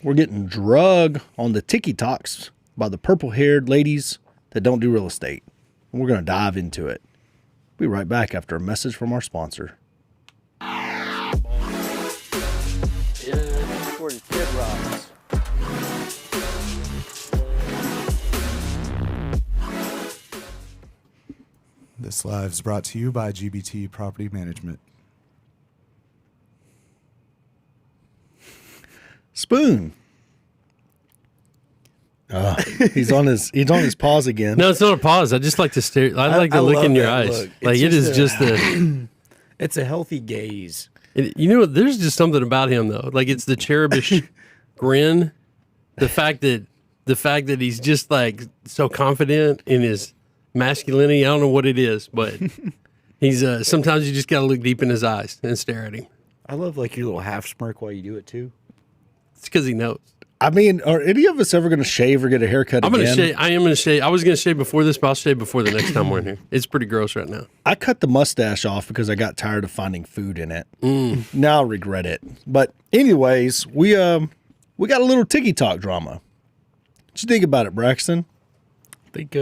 We're getting drug on the TikToks by the purple-haired ladies that don't do real estate. And we're going to dive into it. Be right back after a message from our sponsor. This live is brought to you by GBT Property Management. Spoon. He's on his pause again. No, it's not a pause. I just like to stare. I like to look in your eyes. Look. Like it is just the. It's a healthy gaze. You know, there's just something about him though. Like it's the cherubish grin. The fact that he's just like so confident in his masculinity. I don't know what it is, but he's sometimes you just got to look deep in his eyes and stare at him. I love like your little half smirk while you do it too. It's because he knows. I mean, are any of us ever going to shave or get a haircut I'm again? going to shave. I am going to shave. I was going to shave before this, but I'll shave before the next time we're in here. It's pretty gross right now. I cut the mustache off because I got tired of finding food in it. Now I regret it. But anyways, we got a little TikTok drama. What you think about it, Braxton? I think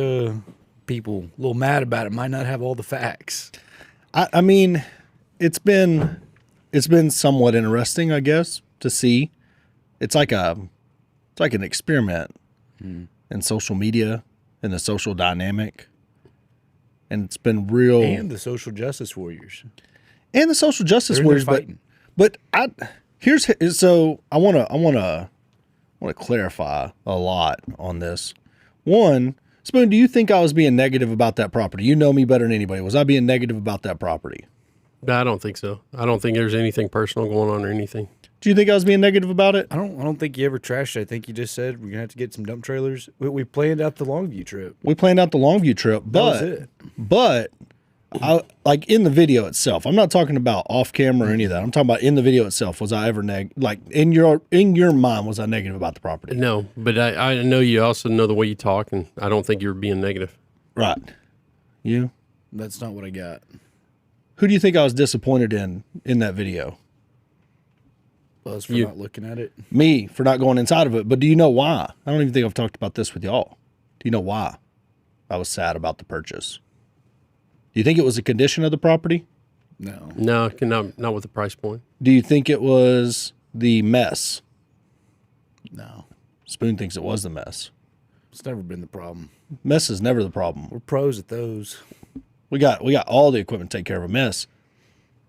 people a little mad about it might not have all the facts. I mean, it's been somewhat interesting, I guess, to see. It's like an experiment in social media and the social dynamic. And it's been real. And the social justice warriors. And the social justice They're in there warriors, fighting. but I want to clarify a lot on this. One, Spoon, do you think I was being negative about that property? You know me better than anybody. Was I being negative about that property? No, I don't think so. I don't think there's anything personal going on or anything. Do you think I was being negative about it? I don't think you ever trashed it. I think you just said we're gonna have to get some dump trailers. We planned out the Longview trip. We planned out the Longview trip, was it. but I like in the video itself. I'm not talking about off camera or any of that. I'm talking about in the video itself. Was I ever like in your mind? Was I negative about the property? No, but I know you also know the way you talk, and I don't think you're being negative. Right. You? That's not what I got. Who do you think I was disappointed in that video? Us for not looking at it. Me for not going inside of it. But do you know why? I don't even think I've talked about this with y'all. Do you know why I was sad about the purchase? Do you think it was a condition of the property? No. No, not with the price point. Do you think it was the mess? No. Spoon thinks it was the mess. It's never been the problem. Mess is never the problem. We're pros at those. We got all the equipment to take care of a mess.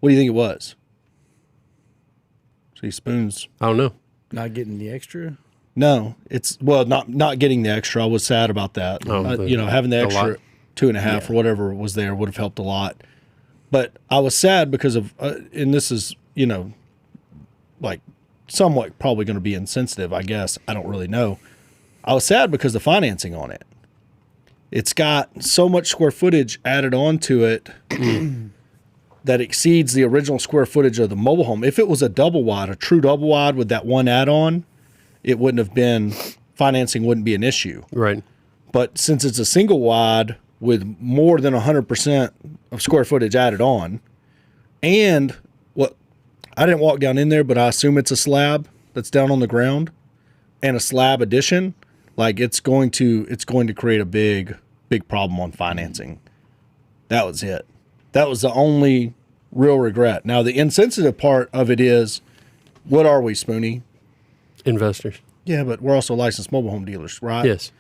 What do you think it was? See, Spoon's. I don't know. Not getting the extra? No, it's not getting the extra. I was sad about that. Oh, having the extra lot. 2.5 or whatever was there would have helped a lot. But I was sad because of, and this is like somewhat probably going to be insensitive, I guess. I don't really know. I was sad because the financing on it. It's got so much square footage added onto it that exceeds the original square footage of the mobile home. If it was a double wide, a true double wide with that one add-on, it wouldn't have been, financing wouldn't be an issue. Right. But since it's a single wide with more than 100% of square footage added on, and I didn't walk down in there, but I assume it's a slab that's down on the ground and a slab addition, like it's going to create a big problem on financing. That was it. That was the only real regret. Now, the insensitive part of it is, what are we, Spoonie? Investors. Yeah, but we're also licensed mobile home dealers, right? Yes.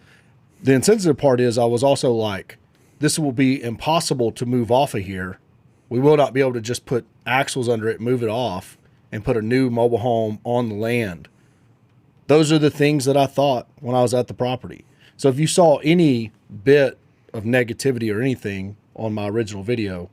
The insensitive part is I was also like, this will be impossible to move off of here. We will not be able to just put axles under it, move it off, and put a new mobile home on the land. Those are the things that I thought when I was at the property. So if you saw any bit of negativity or anything on my original video,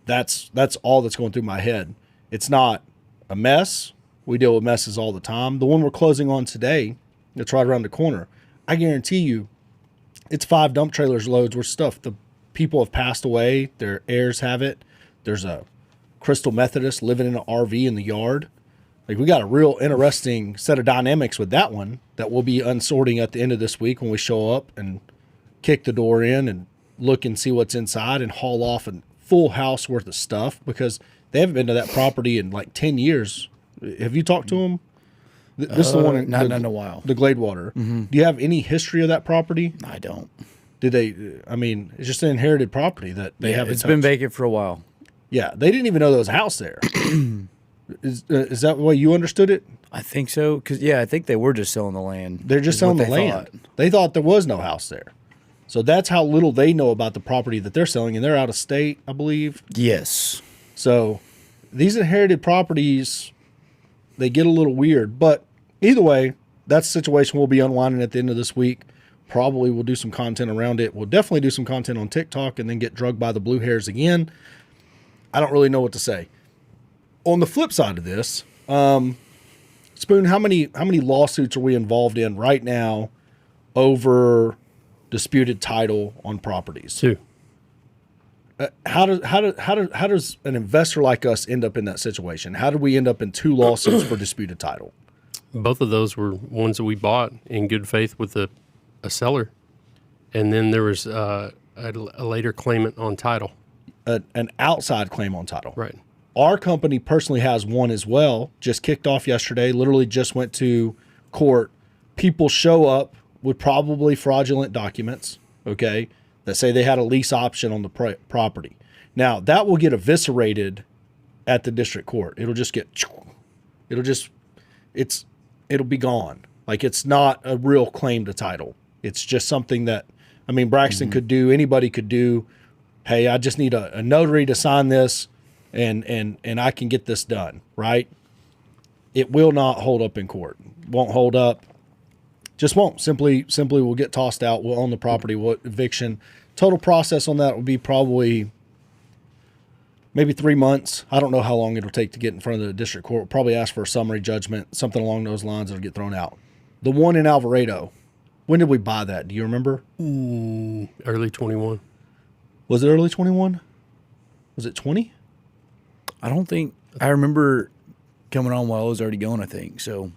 that's all that's going through my head. It's not a mess. We deal with messes all the time. The one we're closing on today, it's right around the corner. I guarantee you, it's 5 dump trailers loads worth of stuff. The people have passed away. Their heirs have it. There's a Crystal Methodist living in an RV in the yard. Like, we got a real interesting set of dynamics with that one that we'll be unsorting at the end of this week when we show up and kick the door in and look and see what's inside and haul off a full house worth of stuff because they haven't been to that property in like 10 years. Have you talked to them? This is the one in Not in a while. the Gladewater. Do you have any history of that property? I don't. Did they? I mean, it's just an inherited property that they haven't. It's been touched. vacant for a while. Yeah, they didn't even know there was a house there. Is that the way you understood it? I think so. Because, I think they were just selling the land. They're just is selling what the they land. thought. They thought there was no house there. So that's how little they know about the property that they're selling, and they're out of state, I believe. Yes. So these inherited properties, they get a little weird. But either way, that's the situation we'll be unwinding at the end of this week. Probably we'll do some content around it. We'll definitely do some content on TikTok and then get drugged by the blue hairs again. I don't really know what to say. On the flip side of this, Spoon, how many lawsuits are we involved in right now over disputed title on properties? 2. How does an investor like us end up in that situation? How did we end up in 2 lawsuits for disputed title? Both of those were ones that we bought in good faith with a seller, and then there was a later claimant on title. An outside claim on title. Right. Our company personally has one as well. Just kicked off yesterday. Literally just went to court. People show up with probably fraudulent documents, okay, that say they had a lease option on the property. Now, that will get eviscerated at the district court. It'll be gone. Like, it's not a real claim to title. It's just something that, I mean, Braxton could do, anybody could do. Hey, I just need a notary to sign this and I can get this done, right? It will not hold up in court. Won't hold up. Just won't. Simply will get tossed out. We'll own the property. We'll eviction. Total process on that will be probably maybe 3 months. I don't know how long it'll take to get in front of the district court. We'll probably ask for a summary judgment, something along those lines that'll get thrown out. The one in Alvarado, when did we buy that? Do you remember? Early 21. Was it early 21? Was it 20? I don't think I remember coming on while I was already going, I think. So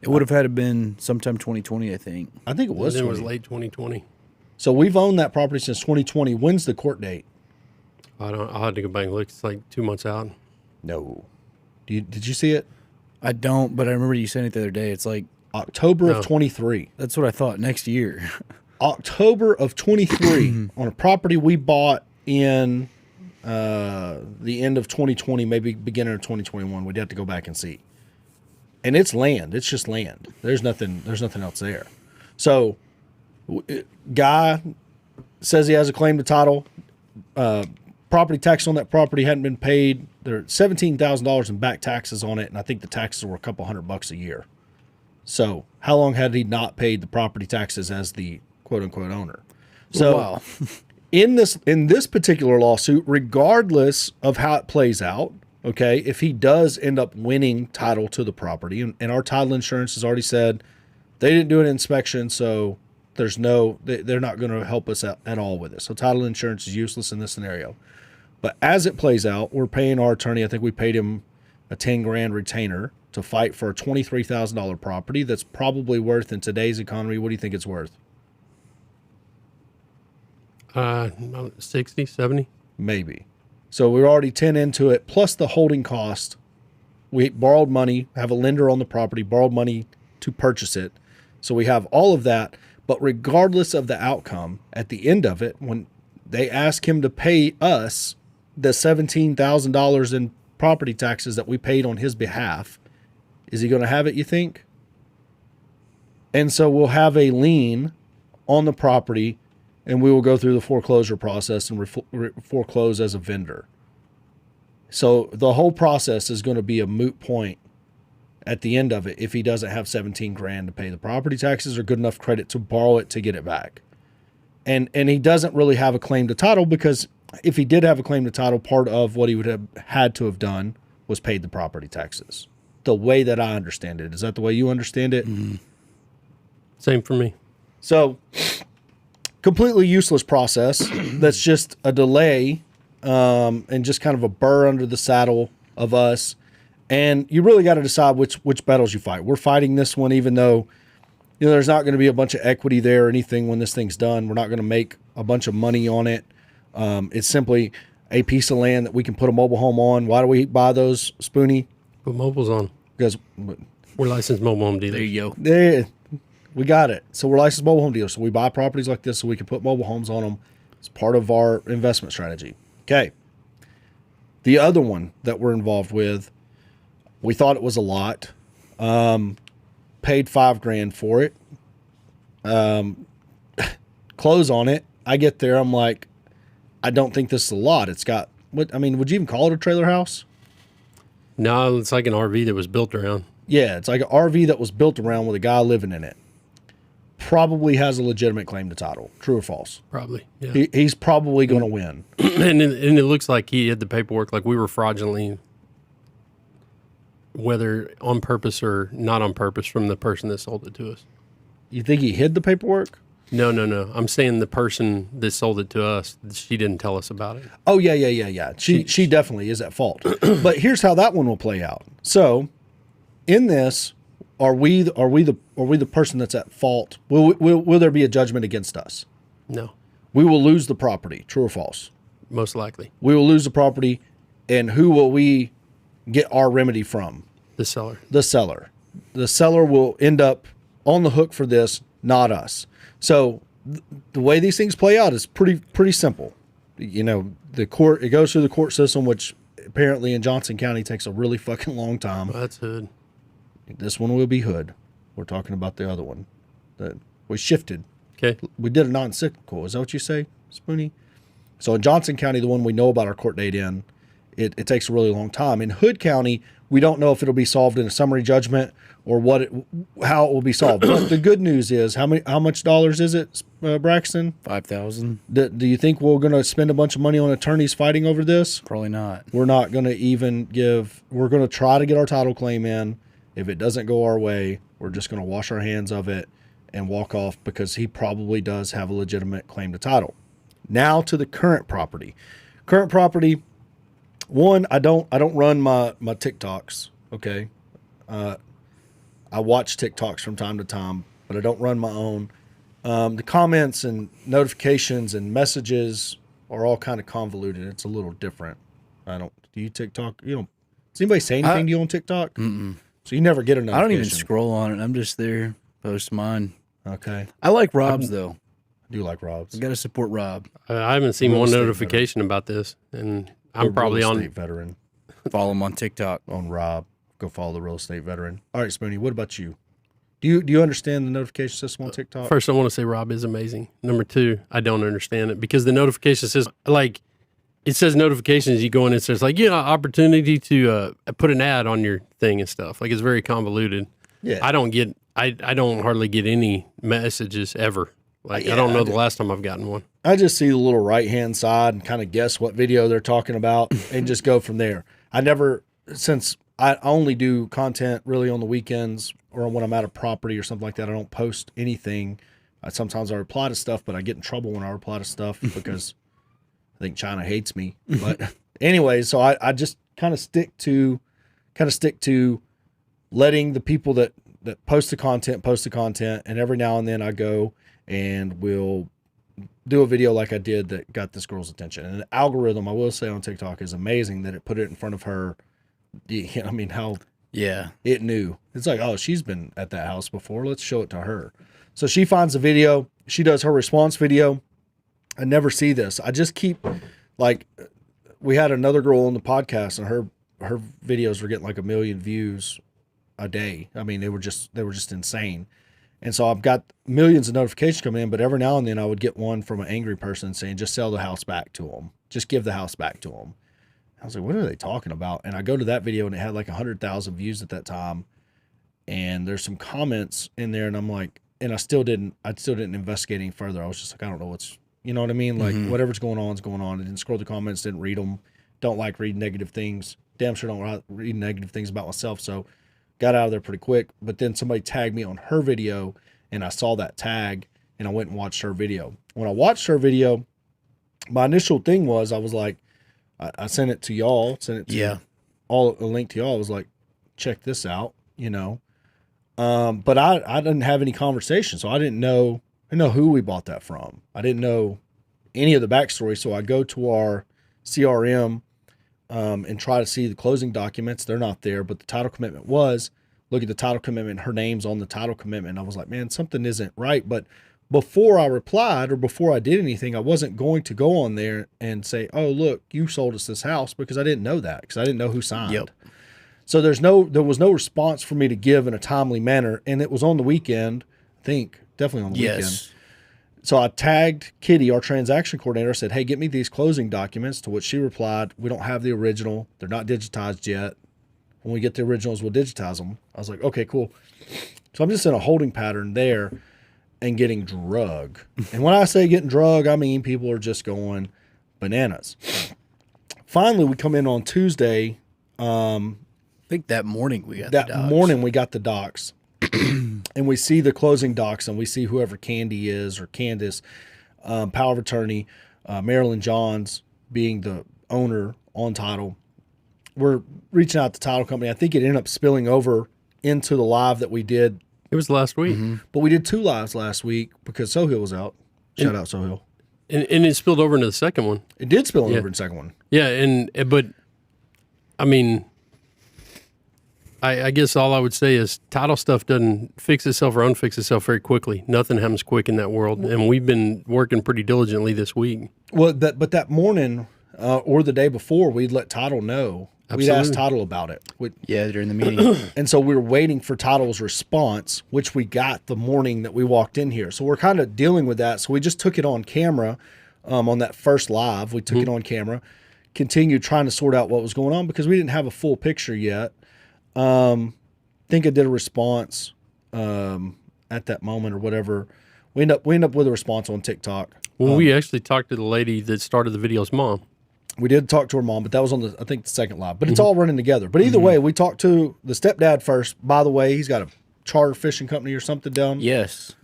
it would have had to been sometime 2020, I think. I think it was. Then it 20. was late 2020. So we've owned that property since 2020. When's the court date? I'll have to go back and look. It's like 2 months out. No. Did you see it? I don't, but I remember you saying it the other day. It's like October No. of 23. that's what I thought. Next year. October of 23 on a property we bought in the end of 2020, maybe beginning of 2021. We'd have to go back and see. And it's land. It's just land. There's nothing else there. So guy says he has a claim to title. Property tax on that property hadn't been paid. There's $17,000 in back taxes on it, and I think the taxes were a couple $100 a year. So how long had he not paid the property taxes as the quote unquote owner? So Wow. in this particular lawsuit, regardless of how it plays out, okay, if he does end up winning title to the property, and our title insurance has already said they didn't do an inspection, so they're not going to help us out at all with this. So title insurance is useless in this scenario. But as it plays out, we're paying our attorney, I think we paid him a $10,000 retainer to fight for a $23,000 property that's probably worth, in today's economy, what do you think it's worth? 60, 70. Maybe. So we're already 10 into it, plus the holding cost. We borrowed money, have a lender on the property, borrowed money to purchase it. So we have all of that. But regardless of the outcome, at the end of it, when they ask him to pay us the $17,000 in property taxes that we paid on his behalf, is he going to have it, you think? And so we'll have a lien on the property, and we will go through the foreclosure process and foreclose as a vendor. So the whole process is going to be a moot point at the end of it if he doesn't have $17,000 to pay the property taxes or good enough credit to borrow it to get it back. And he doesn't really have a claim to title, because if he did have a claim to title, part of what he would have had to have done was paid the property taxes. The way that I understand it. Is that the way you understand it? Mm-hmm. Same for me. So completely useless process. That's just a delay and just kind of a burr under the saddle of us. And you really got to decide which battles you fight. We're fighting this one, even though there's not going to be a bunch of equity there or anything when this thing's done. We're not going to make a bunch of money on it. It's simply a piece of land that we can put a mobile home on. Why do we buy those, Spoonie? Put mobiles on. Because We're licensed mobile home dealers. There you go. There, we got it. So we're licensed mobile home dealers. So we buy properties like this so we can put mobile homes on them. It's part of our investment strategy. Okay. The other one that we're involved with, we thought it was a lot. Paid $5,000 for it. Close on it. I get there. I'm like, I don't think this is a lot. It's got what? I mean, would you even call it a trailer house? No, it's like an RV that was built around. Yeah, it's like an RV that was built around with a guy living in it. Probably has a legitimate claim to title. True or false? Probably. Yeah. He's probably going to win. And it looks like he had the paperwork, like we were fraudulently, whether on purpose or not on purpose, from the person that sold it to us. You think he hid the paperwork? No. I'm saying the person that sold it to us, she didn't tell us about it. Oh yeah. She definitely is at fault. But here's how that one will play out. So, in this, are we the person that's at fault? Will there be a judgment against us? No, We will lose the property. True or false? most likely. We will lose the property, and who will we get our remedy from? The seller. The seller. The seller will end up on the hook for this, not us. So the way these things play out is pretty simple. You know, the court, it goes through the court system, which apparently in Johnson County takes a really fucking long time. Well, that's hood. This one will be Hood. We're talking about the other one that we shifted. Okay. We did a non-cyclical. Is that what you say, Spoonie? So in Johnson County, the one we know about our court date in, it takes a really long time. In Hood County, we don't know if it'll be solved in a summary judgment or how it will be solved. But the good news is, how much dollars is it, Braxton? 5,000? Do you think we're going to spend a bunch of money on attorneys fighting over this? Probably not. We're not going to even we're going to try to get our title claim in. If it doesn't go our way, we're just going to wash our hands of it and walk off, because he probably does have a legitimate claim to title. Now to the current property. Current property, one, I don't run my TikToks, okay? I watch TikToks from time to time, but I don't run my own. The comments and notifications and messages are all kind of convoluted. It's a little different. Do you TikTok? Does anybody say anything to you on TikTok? Mm-mm. So you never get a notification. I don't even scroll on it. I'm just there, post mine. Okay. I like Rob's, though. I do like Rob's. I got to support Rob. I haven't seen Real one estate notification about this, and I'm The probably real on. estate veteran Follow him on TikTok. on Rob. Go follow the real estate veteran. All right, Spoonie, what about you? Do you understand the notification system on TikTok? First, I want to say Rob is amazing. Number two, I don't understand it because the notification says, like, it says notifications. You go in and it says, like, opportunity to put an ad on your thing and stuff. Like, it's very convoluted. Yeah. I don't hardly get any messages ever. Like, Yeah, I don't know I the do. last time I've gotten one. I just see the little right-hand side and kind of guess what video they're talking about and just go from there. Since I only do content really on the weekends or when I'm at a property or something like that, I don't post anything. Sometimes I reply to stuff, but I get in trouble when I reply to stuff because I think China hates me. But anyway, so I just kind of stick to letting the people that post the content, and every now and then I go and will do a video like I did that got this girl's attention. And the algorithm, I will say, on TikTok is amazing that it put it in front of her. I mean, how Yeah. it knew. It's like, oh, she's been at that house before. Let's show it to her. So she finds the video. She does her response video. I never see this. I just keep, like, we had another girl on the podcast, and her videos were getting like 1 million views a day. I mean, they were just insane. And so I've got millions of notifications coming in, but every now and then I would get one from an angry person saying, just sell the house back to them. Just give the house back to them. I was like, what are they talking about? And I go to that video, and it had like 100,000 views at that time. And there's some comments in there, and I'm like, and I still didn't investigate any further. I was just like, I don't know what's, you know what I mean? Like, whatever's going on is going on. I didn't scroll the comments, didn't read them. Don't like reading negative things. Damn sure don't read negative things about myself. So got out of there pretty quick. But then somebody tagged me on her video, and I saw that tag, and I went and watched her video. When I watched her video, my initial thing was, I was like, I sent it to y'all, a link to y'all. I was like, check this out, But I didn't have any conversation, so I didn't know who we bought that from. I didn't know any of the backstory. So I go to our CRM and try to see the closing documents. They're not there, but the title commitment was. look at the title commitment. Her name's on the title commitment. I was like, man, something isn't right. But before I replied or before I did anything, I wasn't going to go on there and say, oh, look, you sold us this house, because I didn't know that, because I didn't know who signed. Yep. So there was no response for me to give in a timely manner. And it was on the weekend, I think, definitely on the weekend. So I tagged Kitty, our transaction coordinator, said, hey, get me these closing documents, to which she replied, we don't have the original. They're not digitized yet. When we get the originals, we'll digitize them. I was like, okay, cool. So I'm just in a holding pattern there and getting drug. And when I say getting drug, I mean people are just going bananas. Finally, we come in on Tuesday. I think that morning we got the docs. And we see the closing docs, and we see whoever Candy is, or Candace, power of attorney, Marilyn Johns being the owner on title. We're reaching out to the title company. I think it ended up spilling over into the live that we did. It was last week. But we did 2 lives last week because Sohail was out. Shout out Sohail. And it spilled over into the second one. It did spill over in the second one. Yeah, but I mean, I guess all I would say is title stuff doesn't fix itself or unfix itself very quickly. Nothing happens quick in that world, and we've been working pretty diligently this week. Well, but that morning or the day before, we'd let title know. Absolutely. We'd asked title about it. during the meeting. And so we were waiting for title's response, which we got the morning that we walked in here. So we're kind of dealing with that. So we just took it on camera on that first live. We took it on camera, continued trying to sort out what was going on because we didn't have a full picture yet. Think I did a response at that moment or whatever. We end up with a response on TikTok. Well, we actually talked to the lady that started the video's mom. We did talk to her mom, but that was on I think the second live. But it's all running together. But either way, we talked to the stepdad first. By the way, he's got a charter fishing company or something down. Yes.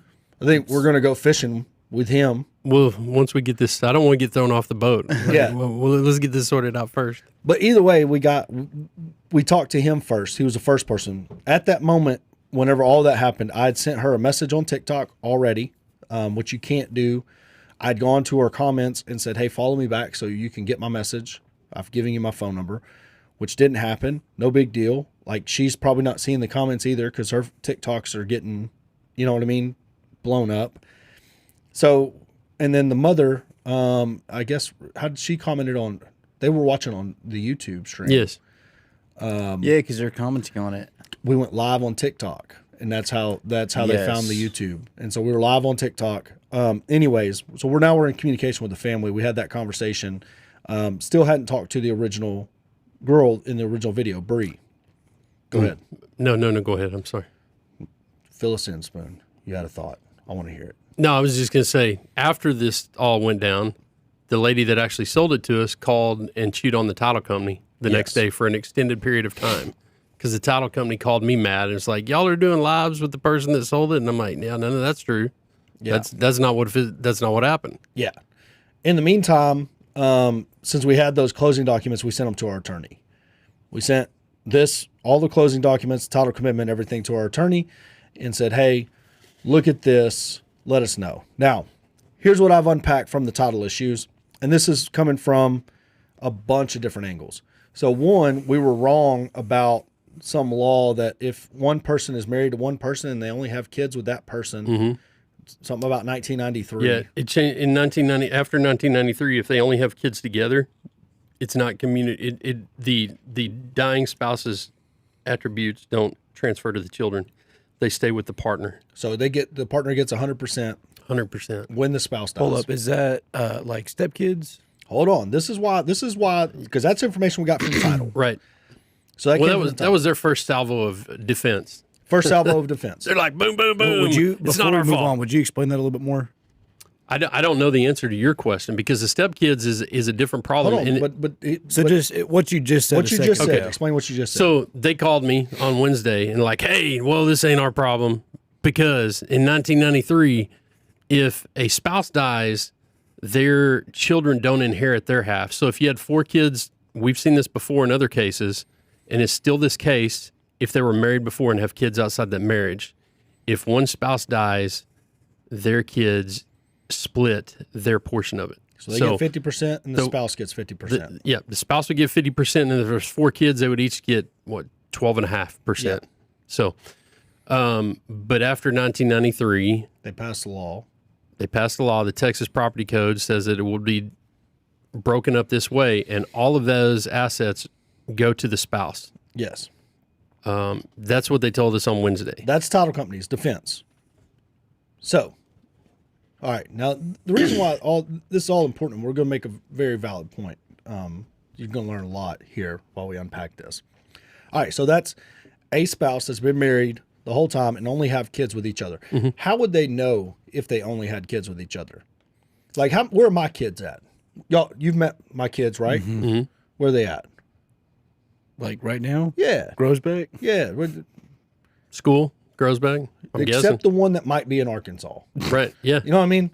I think we're going to go fishing with him. Well, once we get this, I don't want to get thrown off the boat. Yeah. Well, let's get this sorted out first. But either way, we talked to him first. He was the first person. At that moment, whenever all that happened, I had sent her a message on TikTok already, which you can't do. I'd gone to her comments and said, hey, follow me back so you can get my message. I've given you my phone number, which didn't happen. No big deal. Like, she's probably not seeing the comments either because her TikToks are getting, you know what I mean, blown up. So, and then the mother, I guess, how did she commented on, they were watching on the YouTube stream. Yes. Yeah, because they're commenting on it. We went live on TikTok, and that's how they found the YouTube. And so we were live on TikTok. Anyways, so we're in communication with the family. We had that conversation. Still hadn't talked to the original girl in the original video, Bree. Go ahead. No, go ahead. I'm sorry. Fill us in, Spoon. You had a thought. I want to hear it. No, I was just going to say, after this all went down, the lady that actually sold it to us called and chewed on the title company the next day for an extended period of time. Because the title company called me mad and it's like, y'all are doing lives with the person that sold it, and I'm like, yeah, none of that's true. Yeah. That's not what happened. Yeah. In the meantime, since we had those closing documents, we sent them to our attorney. We sent all the closing documents, title commitment, everything to our attorney, and said, hey, look at this. Let us know. Now, here's what I've unpacked from the title issues, and this is coming from a bunch of different angles. So one, we were wrong about some law that if one person is married to one person and they only have kids with that person, something about 1993. Yeah, it changed in 1990. After 1993, if they only have kids together, it's not community. The dying spouse's attributes don't transfer to the children; they stay with the partner. So the partner gets 100%. 100%. When the spouse dies. Hold up, is that like stepkids? Hold on. This is why because that's information we got from the title. Right. So that was their first salvo of defense. First salvo of defense. They're like, boom, boom, boom. It's not our fault. Would you explain that a little bit more? I don't know the answer to your question because the stepkids is a different problem. Hold on, what you just said. What you just said. Okay. Explain what you just said. So they called me on Wednesday and like, hey, well, this ain't our problem because in 1993, if a spouse dies, their children don't inherit their half. So if you had 4 kids, we've seen this before in other cases, and it's still this case if they were married before and have kids outside that marriage. If one spouse dies, their kids split their portion of it. So they get 50% and the spouse gets 50%. The spouse would get 50%, and if there's 4 kids, they would each get, 12.5%. So, but after 1993, They passed the law. they passed the law. The Texas Property Code says that it will be broken up this way, and all of those assets go to the spouse. Yes. That's what they told us on Wednesday. That's title company's defense. So, all right. Now, the reason why this is all important, we're going to make a very valid point. You're going to learn a lot here while we unpack this. All right. So that's a spouse that's been married the whole time and only have kids with each other. Mm-hmm. How would they know if they only had kids with each other? Like, where are my kids at? Y'all, you've met my kids, right? Mm-hmm. Where are they at? Like right now? Yeah. Groesbeck? Yeah. School, Groesbeck, I'm Except guessing. the one that might be in Arkansas. Right, yeah. You know what I mean?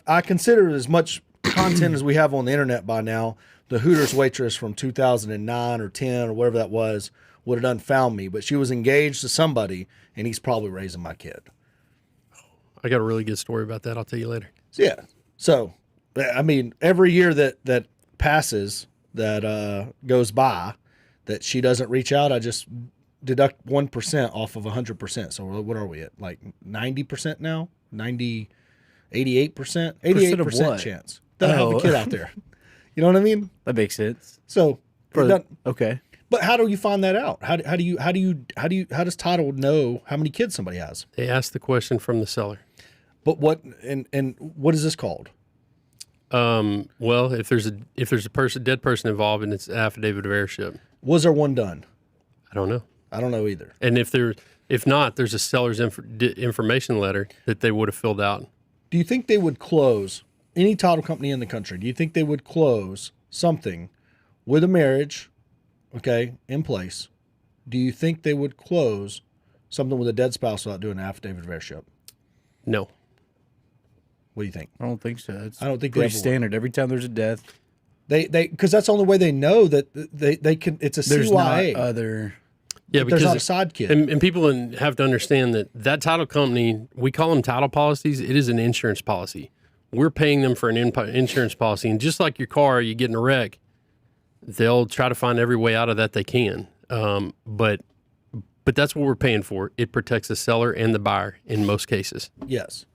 I consider it as much content as we have on the internet by now. The Hooters waitress from 2009 or 10 or whatever that was would have done found me, but she was engaged to somebody, and he's probably raising my kid. I got a really good story about that. I'll tell you later. So, yeah. So, I mean, every year that passes, that goes by, that she doesn't reach out, I just deduct 1% off of 100%. So what are we at? Like 90% now? 88%? 88% what? chance that I have a kid out there. You know what I mean? That makes sense. So, Okay. but how do you find that out? How does title know how many kids somebody has? They asked the question from the seller. But what what is this called? Well, if there's a dead person involved and it's affidavit of heirship, Was there one done? I don't know. I don't know either. And if not, there's a seller's information letter that they would have filled out. Do you think they would close any title company in the country? Do you think they would close something with a marriage, okay, in place? Do you think they would close something with a dead spouse without doing an affidavit of heirship? No. What do you think? I don't think so. It's I don't think they pretty ever will. standard. Every time there's a death, They because that's the only way they know that they can. It's a there's CYA. not other. Yeah, There's because not a side kid. and people have to understand that title company, we call them title policies. It is an insurance policy. We're paying them for an insurance policy, and just like your car, you get in a wreck, they'll try to find every way out of that they can. But that's what we're paying for. It protects the seller and the buyer in most cases, Yes,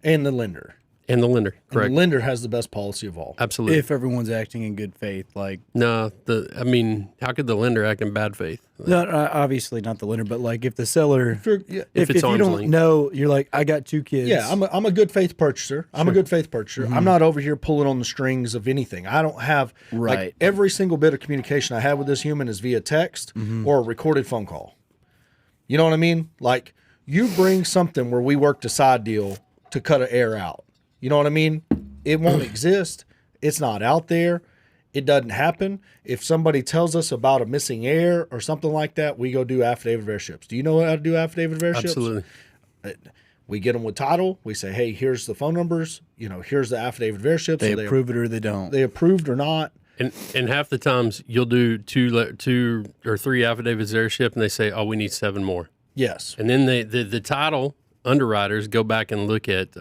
and the lender. and the lender. And Correct. the lender has the best policy of all. Absolutely. If everyone's acting in good faith, like No, I mean, how could the lender act in bad faith? not obviously not the lender, but like if the seller, Yeah, If it's you arm's don't length. know, you're like, I got 2 kids. yeah, I'm a good faith purchaser. I'm a good faith purchaser. I'm not over here pulling on the strings of anything. I don't have like Right. every single bit of communication I have with this human is via text or a recorded phone call. You know what I mean? Like you bring something where we worked a side deal to cut an air out. You know what I mean? It won't exist. It's not out there. It doesn't happen. If somebody tells us about a missing heir or something like that, we go do affidavit of heirships. Do you know how to do affidavit of heirships? Absolutely. We get them with title. We say, hey, here's the phone numbers. You know, here's the affidavit of heirship. They So approve it or they don't. They approved or not. And half the times you'll do 2 or 3 affidavits of heirship, and they say, "Oh, we need 7 more." Yes. And then the title underwriters go back and look at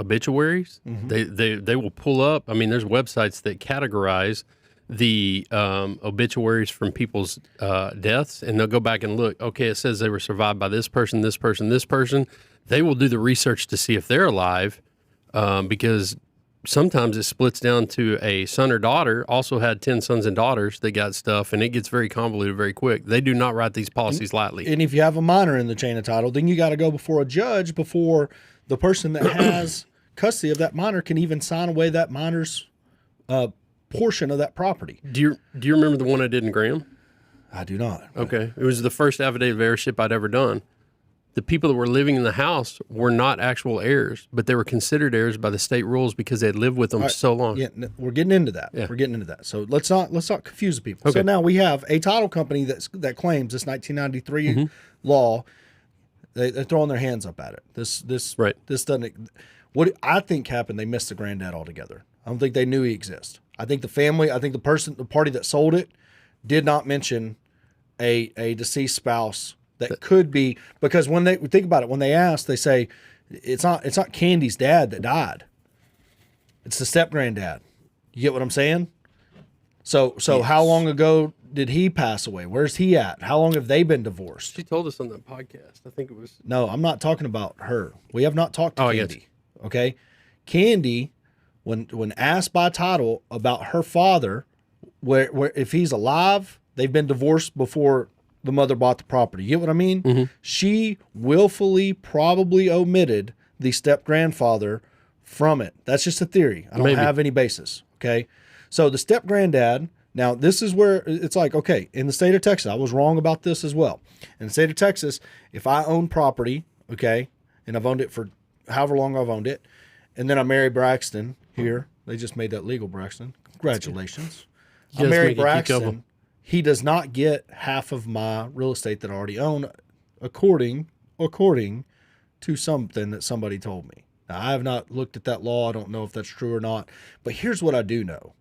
obituaries. They will pull up. I mean, there's websites that categorize the obituaries from people's deaths, and they'll go back and look. Okay, it says they were survived by this person, this person, this person. They will do the research to see if they're alive, because sometimes it splits down to a son or daughter also had 10 sons and daughters that got stuff, and it gets very convoluted very quick. They do not write these policies lightly. And if you have a minor in the chain of title, then you got to go before a judge before the person that has custody of that minor can even sign away that minor's portion of that property. Do you remember the one I did in Graham? I do not. Okay. It was the first affidavit of heirship I'd ever done. The people that were living in the house were not actual heirs, but they were considered heirs by the state rules because they had lived with them so long. Yeah, we're getting into that. Yeah. We're getting into that. So let's not confuse the people. So Okay. now we have a title company that claims this 1993 law. They're throwing their hands up at it. This Right. This doesn't. What I think happened, they missed the granddad altogether. I don't think they knew he exists. I think the family. I think the party that sold it, did not mention a deceased spouse that could be, because when they think about it, when they ask, they say it's not Candy's dad that died. It's the step granddad. You get what I'm saying? So how long ago did he pass away? Where's he at? How long have they been divorced? She told us on that podcast. I think it was. No, I'm not talking about her. We have not talked to Oh, I get Candy. Okay, Candy, when asked by title about her father, where if he's alive, they've been divorced before the mother bought the property. You get what I mean? Mm-hmm. She willfully probably omitted the step grandfather from it. That's just a theory. I don't Maybe. have any basis. Okay, so the step granddad. Now, this is where it's like, okay, in the state of Texas, I was wrong about this as well. In the state of Texas, if I own property, okay, and I've owned it for however long I've owned it, and then I marry Braxton here, they just made that legal, Braxton. Congratulations. I Yes, marry make it keep Braxton. going. He does not get half of my real estate that I already own, according to something that somebody told me. Now, I have not looked at that law. I don't know if that's true or not. But here's what I do know.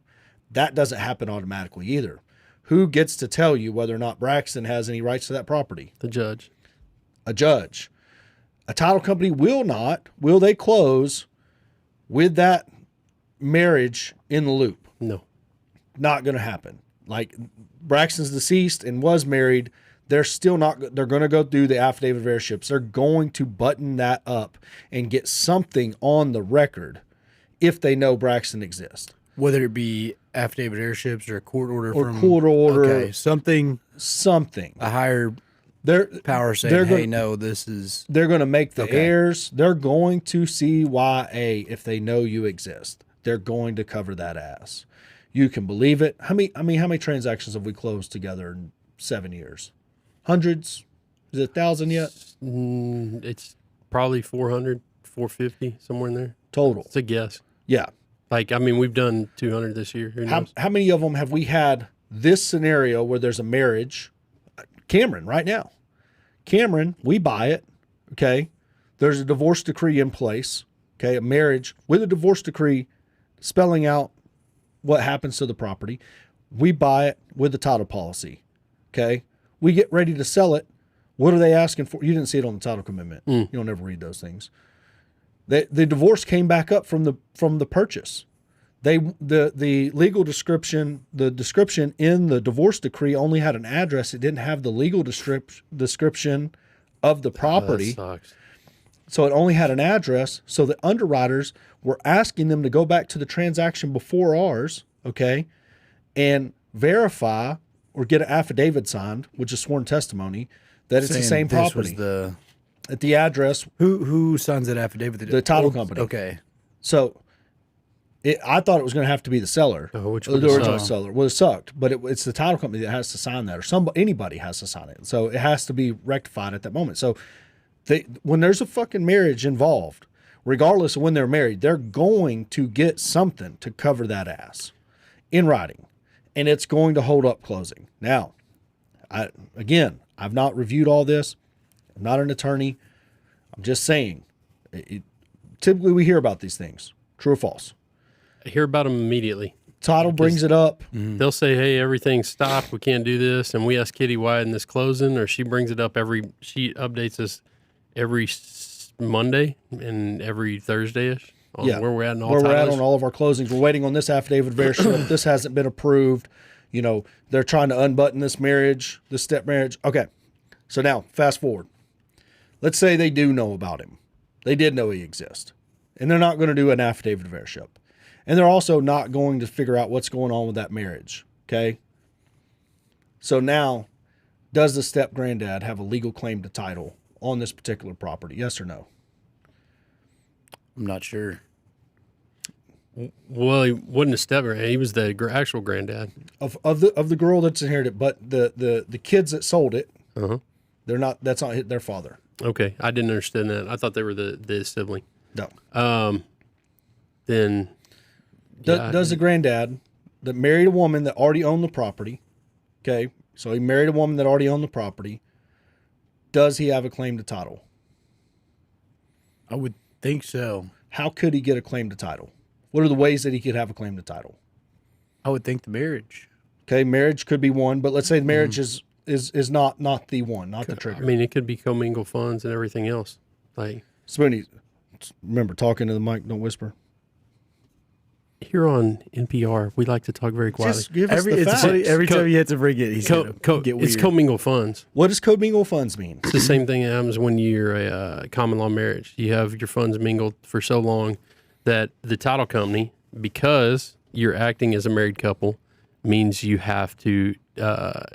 That doesn't happen automatically either. Who gets to tell you whether or not Braxton has any rights to that property? The judge. A judge. A title company will they close with that marriage in the loop? No. Not going to happen. Like, Braxton's deceased and was married. They're still not, they're going to go through the affidavit of heirships. They're going to button that up and get something on the record if they know Braxton exists. Whether it be affidavit airships or a court order Okay, something, a higher They're power saying, they're hey, gonna- no, this is They're going to make the Okay. heirs. They're going to CYA if they know you exist. They're going to cover that ass. You can believe it. How many transactions have we closed together in 7 years? Hundreds? Is it 1,000 yet? It's probably 400, 450, somewhere in there. Total. It's a guess. Yeah. Like, I mean, we've done 200 this year. Who knows? How many of them have we had this scenario where there's a marriage? Cameron, right now. Cameron, we buy it. Okay. There's a divorce decree in place. Okay. A marriage with a divorce decree spelling out what happens to the property. We buy it with the title policy. Okay. We get ready to sell it. What are they asking for? You didn't see it on the title commitment. You don't ever read those things. The divorce came back up from the purchase. The legal description, the description in the divorce decree only had an address. It didn't have the legal description of the property. That sucks. So it only had an address. So the underwriters were asking them to go back to the transaction before ours, okay, and verify or get an affidavit signed, which is sworn testimony, that it's the saying same this property. was the At the address, who signs that affidavit? the title company. Okay. So I thought it was going to have to be the seller, Oh, which the would original suck. seller. Well, it sucked, but it's the title company that has to sign that, or anybody has to sign it. So it has to be rectified at that moment. So when there's a fucking marriage involved, regardless of when they're married, they're going to get something to cover that ass in writing, and it's going to hold up closing. Now, I've not reviewed all this. I'm not an attorney. I'm just saying. Typically, we hear about these things. True or false? I hear about them immediately. Title brings it up. They'll say, hey, everything's stopped. We can't do this. And we ask Kitty why isn't this closing? Or she brings it up she updates us every Monday and every Thursday-ish on Yeah. where we're at in all Where we're at titles. on all of our closings. We're waiting on this affidavit of heirship. This hasn't been approved. You know, they're trying to unbutton this marriage, this step marriage. Okay. So now, fast forward. Let's say they do know about him. They did know he exists. And they're not going to do an affidavit of heirship. And they're also not going to figure out what's going on with that marriage. Okay. So now, does the step granddad have a legal claim to title on this particular property? Yes or no? I'm not sure. Well, he wasn't a step granddad. He was the actual granddad. Of the girl that's inherited, but the kids that sold it, Uh-huh. that's not their father. Okay. I didn't understand that. I thought they were the sibling. No. Then Does the granddad that married a woman that already owned the property, okay, so he married a woman that already owned the property, does he have a claim to title? I would think so. How could he get a claim to title? What are the ways that he could have a claim to title? I would think the marriage. Okay, marriage could be one, but let's say the marriage is not the one, not the I trigger. mean, it could be commingled funds and everything else. Like, Spoony, remember, talking to the mic, don't whisper. here on NPR, we like to talk very quietly. Just give us the It's facts. funny, every Co- time you have to bring it, he's gonna get weird. It's commingled funds. What does commingled funds mean? It's the same thing that happens when you're a common law marriage. You have your funds mingled for so long that the title company, because you're acting as a married couple, means you have to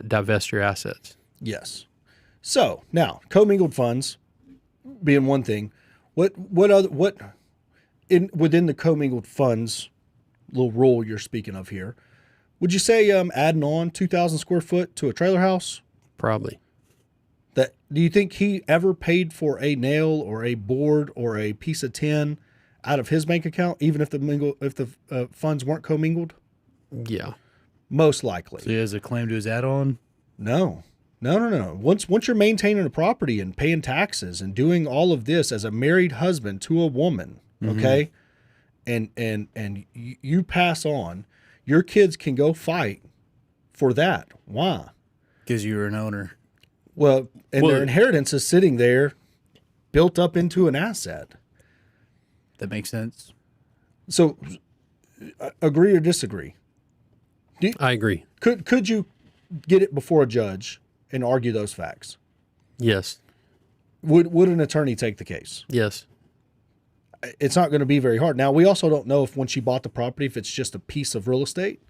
divest your assets. Yes. So now, commingled funds being one thing, what within the commingled funds little rule you're speaking of here, would you say adding on 2,000 square foot to a trailer house? Probably. That do you think he ever paid for a nail or a board or a piece of tin out of his bank account, even if the funds weren't commingled? Yeah. Most likely. So he has a claim to his add-on? No. Once you're maintaining a property and paying taxes and doing all of this as a married husband to a woman, okay, and you pass on, your kids can go fight for that. Why? Because you were an owner. Well, their inheritance is sitting there, built up into an asset. That makes sense. So, agree or disagree? I agree. Could you get it before a judge and argue those facts? Yes. Would an attorney take the case? Yes. It's not going to be very hard. Now, we also don't know if when she bought the property, if it's just a piece of real estate,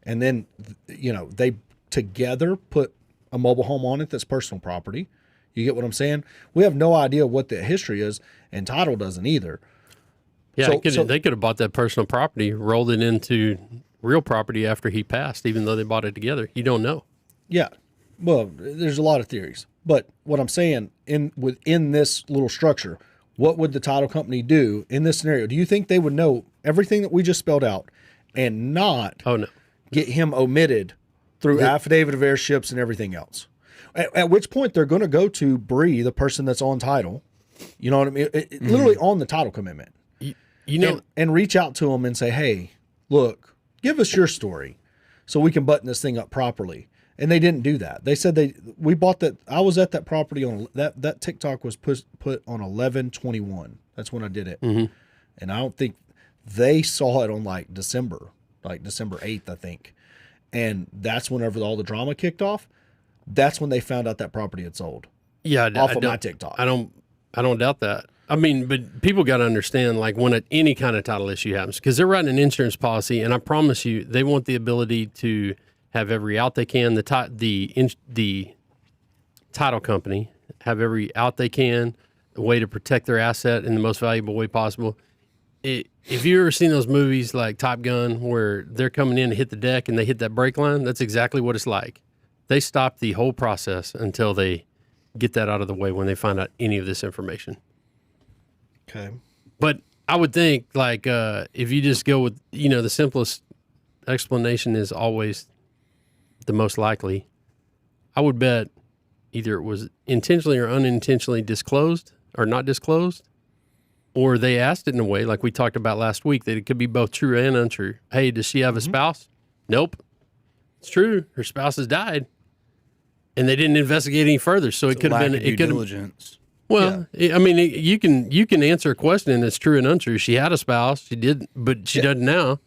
and then, they together put a mobile home on it that's personal property. You get what I'm saying? We have no idea what the history is, and title doesn't either. Yeah, So- they could have bought that personal property, rolled it into real property after he passed, even though they bought it together. You don't know. Yeah. Well, there's a lot of theories. But what I'm saying, within this little structure, what would the title company do in this scenario? Do you think they would know everything that we just spelled out and not Oh, no. get him omitted through affidavit of heirships and everything else? At which point they're going to go to Bree, the person that's on title, you know what I mean? Literally on the title commitment. You know, And reach out to them and say, hey, look, give us your story so we can button this thing up properly. And they didn't do that. They said we bought that. I was at that property on that TikTok was put on 11/21. That's when I did it. And I don't think they saw it on like December 8th, I think. And that's whenever all the drama kicked off. That's when they found out that property had sold. yeah, off of my TikTok. I don't doubt that. I mean, but people got to understand, like, when any kind of title issue happens, because they're writing an insurance policy, and I promise you, they want the ability to have every out they can. The title company have every out they can, a way to protect their asset in the most valuable way possible. If you've ever seen those movies like Top Gun, where they're coming in to hit the deck and they hit that brake line, that's exactly what it's like. They stop the whole process until they get that out of the way when they find out any of this information. Okay. But I would think, like, if you just go with, the simplest explanation is always the most likely. I would bet either it was intentionally or unintentionally disclosed or not disclosed, or they asked it in a way, like we talked about last week, that it could be both true and untrue. Hey, does she have a spouse? Nope. It's true. Her spouse has died. And they didn't investigate any further. So it could have been, it could have, diligence. well, I mean, you can answer a question that's true and untrue. She had a spouse, she did, but she doesn't now,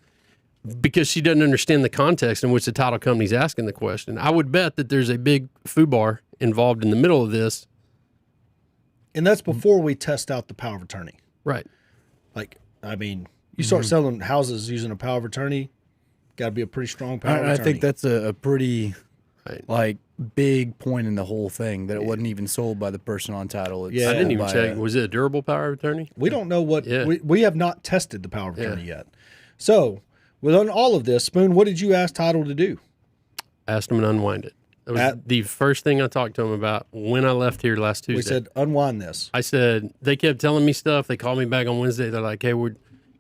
because she doesn't understand the context in which the title company's asking the question. I would bet that there's a big FUBAR involved in the middle of this. And that's before we test out the power of attorney. Right. Like, I mean, you start selling houses using a power of attorney, got to be a pretty strong power of attorney. I think that's a pretty Right. big point in the whole thing, that it wasn't even sold by the person on title. It's Yeah. I didn't even by check. Was it a durable power of attorney? we don't know what Yeah. we have not tested the power of attorney yet. So, within all of this, Spoon, what did you ask title to do? Asked him to unwind it. That was the first thing I talked to him about when I left here last Tuesday. We said unwind this. I said, they kept telling me stuff. They called me back on Wednesday. They're like, hey,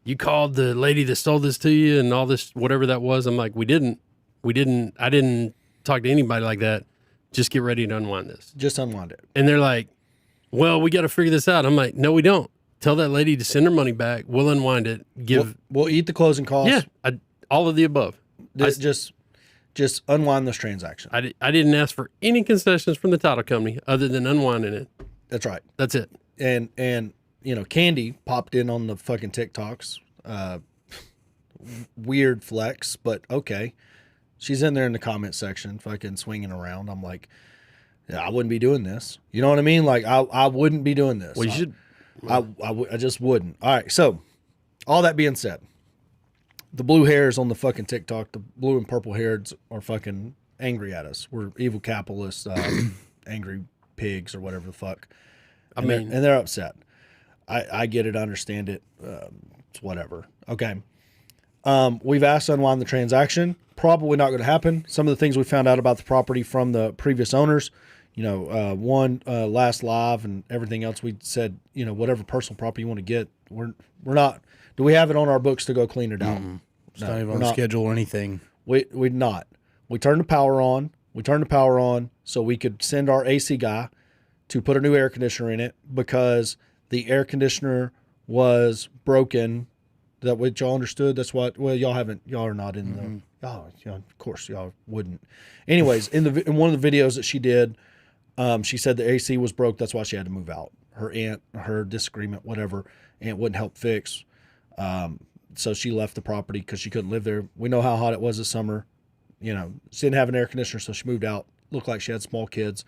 you called the lady that sold this to you and all this, whatever that was. I'm like, I didn't talk to anybody like that. Just get ready to unwind this. Just unwind it. And they're like, well, we got to figure this out. I'm like, no, we don't. Tell that lady to send her money back. We'll unwind it. We'll eat the closing costs. All of the above. Just unwind this transaction. I didn't ask for any concessions from the title company other than unwinding it. That's right. That's it. And Candy popped in on the fucking TikToks. weird flex, but okay. She's in there in the comment section, fucking swinging around. I'm like, yeah, I wouldn't be doing this. You know what I mean? Like, I wouldn't be doing this. Well, you should. I just wouldn't. All right. So, all that being said, the blue hairs on the fucking TikTok, the blue and purple hairs are fucking angry at us. We're evil capitalists, angry pigs or whatever the fuck. And they're upset. I get it. I understand it. It's whatever. Okay. We've asked to unwind the transaction. Probably not going to happen. Some of the things we found out about the property from the previous owners, last live and everything else, we said, whatever personal property you want to get, we're not. Do we have it on our books to go clean it out? It's not even on the schedule or anything. We're not. We turned the power on. So we could send our AC guy to put a new air conditioner in it because the air conditioner was broken. That what y'all understood? That's what. Well, y'all are not in the. Oh, of course y'all wouldn't. Anyways, in one of the videos that she did, she said the AC was broke. That's why she had to move out. Her disagreement, whatever, aunt wouldn't help fix. So she left the property because she couldn't live there. We know how hot it was this summer. She didn't have an air conditioner, so she moved out. Looked like she had small kids.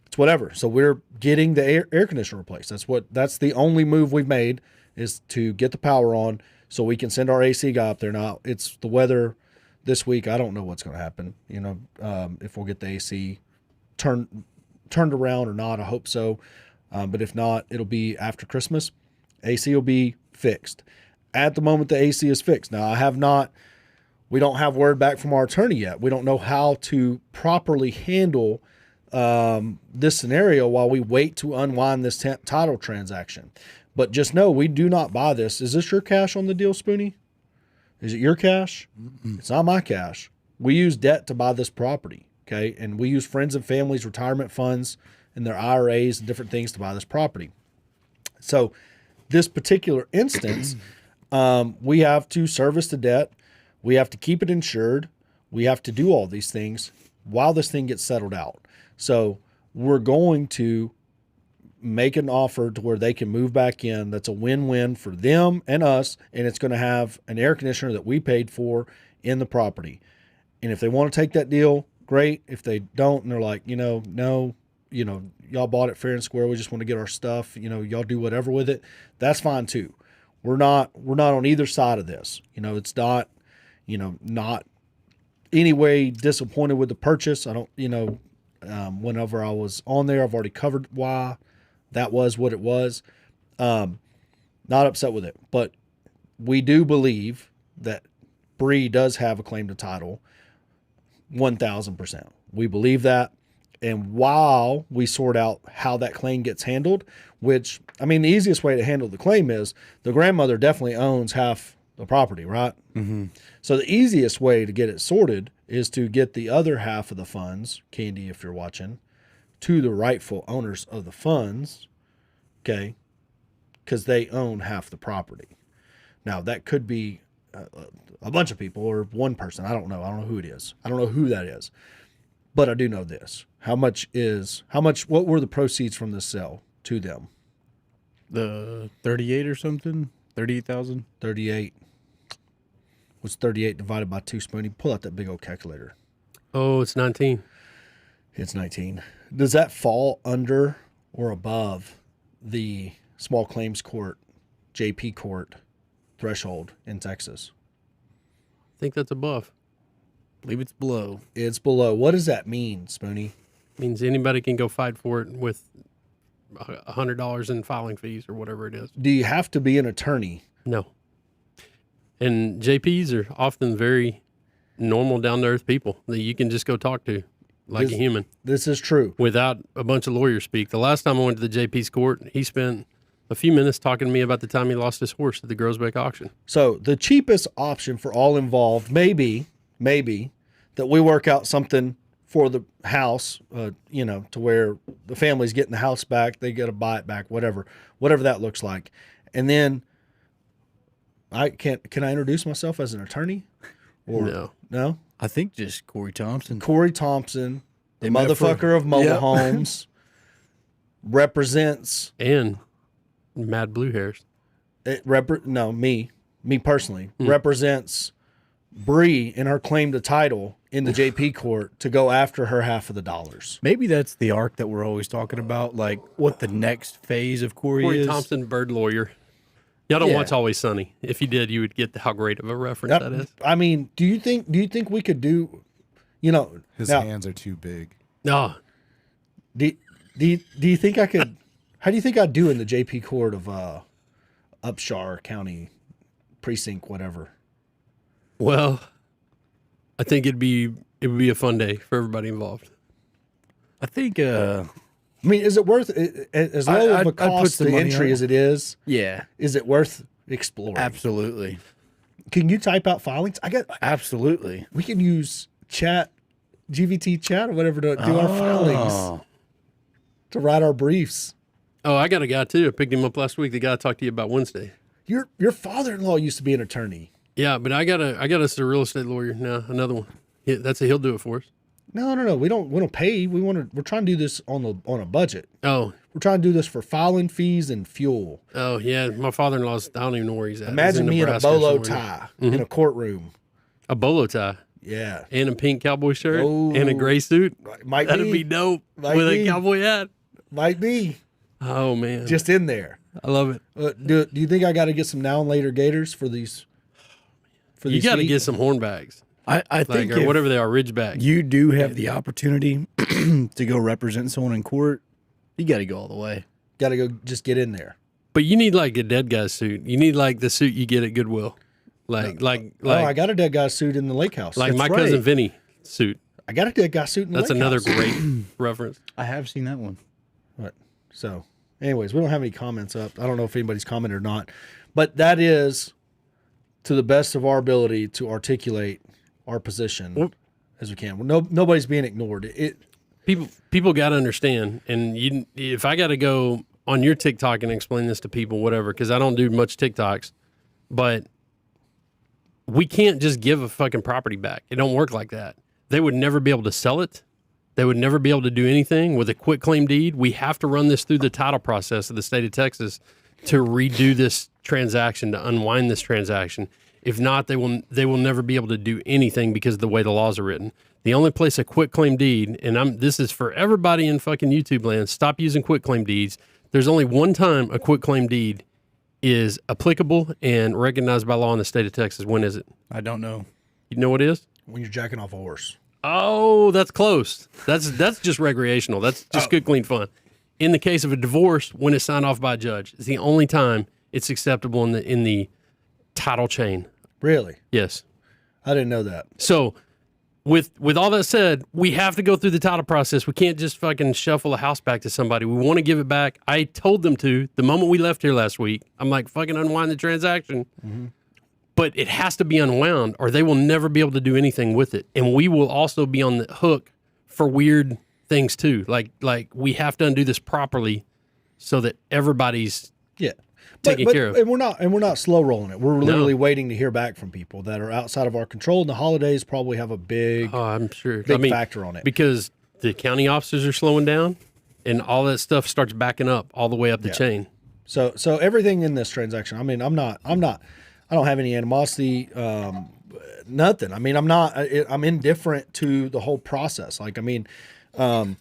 It's whatever. So we're getting the air conditioner replaced. That's the only move we've made is to get the power on so we can send our AC guy up there. Now it's the weather this week. I don't know what's going to happen. If we'll get the AC turned around or not. I hope so. But if not, it'll be after Christmas. AC will be fixed. At the moment, the AC is fixed. Now we don't have word back from our attorney yet. We don't know how to properly handle this scenario while we wait to unwind this title transaction. But just know we do not buy this. Is this your cash on the deal, Spoonie? Is it your cash? It's not my cash. We use debt to buy this property, okay? And we use friends and families, retirement funds, and their IRAs and different things to buy this property. So this particular instance, we have to service the debt. We have to keep it insured. We have to do all these things while this thing gets settled out. So we're going to make an offer to where they can move back in. That's a win-win for them and us, and it's going to have an air conditioner that we paid for in the property. And if they want to take that deal, great. If they don't, and they're like, no, y'all bought it fair and square. We just want to get our stuff. Y'all do whatever with it. That's fine too. We're not on either side of this. It's not, not any way disappointed with the purchase. I don't, whenever I was on there, I've already covered why that was what it was. Not upset with it, but we do believe that Bree does have a claim to title 1,000%. We believe that. And while we sort out how that claim gets handled, which, the easiest way to handle the claim is the grandmother definitely owns half the property, right? Mm-hmm. So the easiest way to get it sorted is to get the other half of the funds, Candy, if you're watching, to the rightful owners of the funds, okay? Because they own half the property. Now, that could be a bunch of people or one person. I don't know. I don't know who it is. I don't know who that is. But I do know this. What were the proceeds from this sale to them? The 38 or something? 38,000? 38. What's 38 divided by 2, Spoonie? Pull out that big old calculator. Oh, it's 19. It's 19. Does that fall under or above the small claims court, JP court threshold in Texas? I think that's above. I believe it's below. It's below. What does that mean, Spoonie? Means anybody can go fight for it with $100 in filing fees or whatever it is. Do you have to be an attorney? No. And JPs are often very normal, down-to-earth people that you can just go talk to like a human. This is true. Without a bunch of lawyers speak. The last time I went to the JP's court, he spent a few minutes talking to me about the time he lost his horse at the Grosbeck auction. So the cheapest option for all involved may be that we work out something for the house, to where the family's getting the house back, they got to buy it back, whatever that looks like. And then can I introduce myself as an attorney? Or no? I think just Corey Thompson. Corey Thompson, the motherfucker of mobile homes, represents and Mad Blue Hairs. Me. me personally, represents Bree in her claim to title in the JP court to go after her half of the dollars. Maybe that's the arc that we're always talking about, like what the next phase of Corey Corey is. Thompson, bird lawyer. Y'all don't Yeah. watch Always Sunny. If you did, you would get how great of a reference that is. I mean, do you think we could do, His now, hands are too big. No, do you think I could, how do you think I'd do in the JP court of Upshar County precinct, whatever? well, I think it would be a fun day for everybody involved. I think, I mean, is it worth as low of I'd a put cost some to money entry on it. as it is? yeah, Is it worth exploring? absolutely. Can you type out filings? Absolutely. We can use GVT chat or whatever to do our filings, to write our briefs. Oh, I got a guy too. I picked him up last week. The guy I talked to you about Wednesday. Your father-in-law used to be an attorney. Yeah, but I got us a real estate lawyer now. Another one. He'll do it for us. No. We don't pay. We're trying to do this on a budget. Oh, We're trying to do this for filing fees and fuel. oh yeah. My father-in-law's. I don't even know where he's at. Imagine He's me in a Nebraska bolo somewhere. tie in a courtroom. A bolo tie Yeah, and a pink cowboy shirt Oh. and a gray suit. might That'd be be dope Might with be. a cowboy hat. might be Oh man, just in there. I love it. Do you think I got to get some now and later gators for these? For You these got to feet? get some hornbacks, I like think or if whatever they are, ridgeback. you do have the opportunity to go represent someone in court, you got to go all the way. Got to go just get in there. But you need like a dead guy's suit. You need like the suit you get at Goodwill, like Oh, I got a dead guy suit in the lake house. like my That's cousin right. Vinny suit. I got a dead guy suit in the That's lake another house. great reference. I have seen that one. But, so, anyways, we don't have any comments up. I don't know if anybody's commented or not, but that is to the best of our ability to articulate our position as we can. Nobody's being ignored. People got to understand, and if I got to go on your TikTok and explain this to people, whatever, because I don't do much TikToks, but we can't just give a fucking property back. It don't work like that. They would never be able to sell it. They would never be able to do anything with a quit claim deed. We have to run this through the title process of the state of Texas to redo this transaction, to unwind this transaction. If not, they will never be able to do anything because of the way the laws are written. The only place a quit claim deed, and this is for everybody in fucking YouTube land, stop using quit claim deeds. There's only one time a quit claim deed is applicable and recognized by law in the state of Texas. When is it? I don't know. You know what it is? When you're jacking off a horse. Oh, that's close. That's just recreational. That's just good, clean fun. In the case of a divorce, when it's signed off by a judge, it's the only time it's acceptable in the title chain. Really? Yes. I didn't know that. So, with all that said, we have to go through the title process. We can't just fucking shuffle a house back to somebody. We want to give it back. I told them to the moment we left here last week. I'm like, fucking unwind the transaction. Mm-hmm. But it has to be unwound, or they will never be able to do anything with it. And we will also be on the hook for weird things too. Like we have to undo this properly so that everybody's taken care of. And we're not slow rolling it. We're literally waiting to hear back from people that are outside of our control. And the holidays probably have a big, I'm sure, big factor on it. because the county officers are slowing down, and all that stuff starts backing up all the way up the chain. So everything in this transaction. I mean, I don't have any animosity. Nothing. I mean, I'm indifferent to the whole process. Like, I mean, I've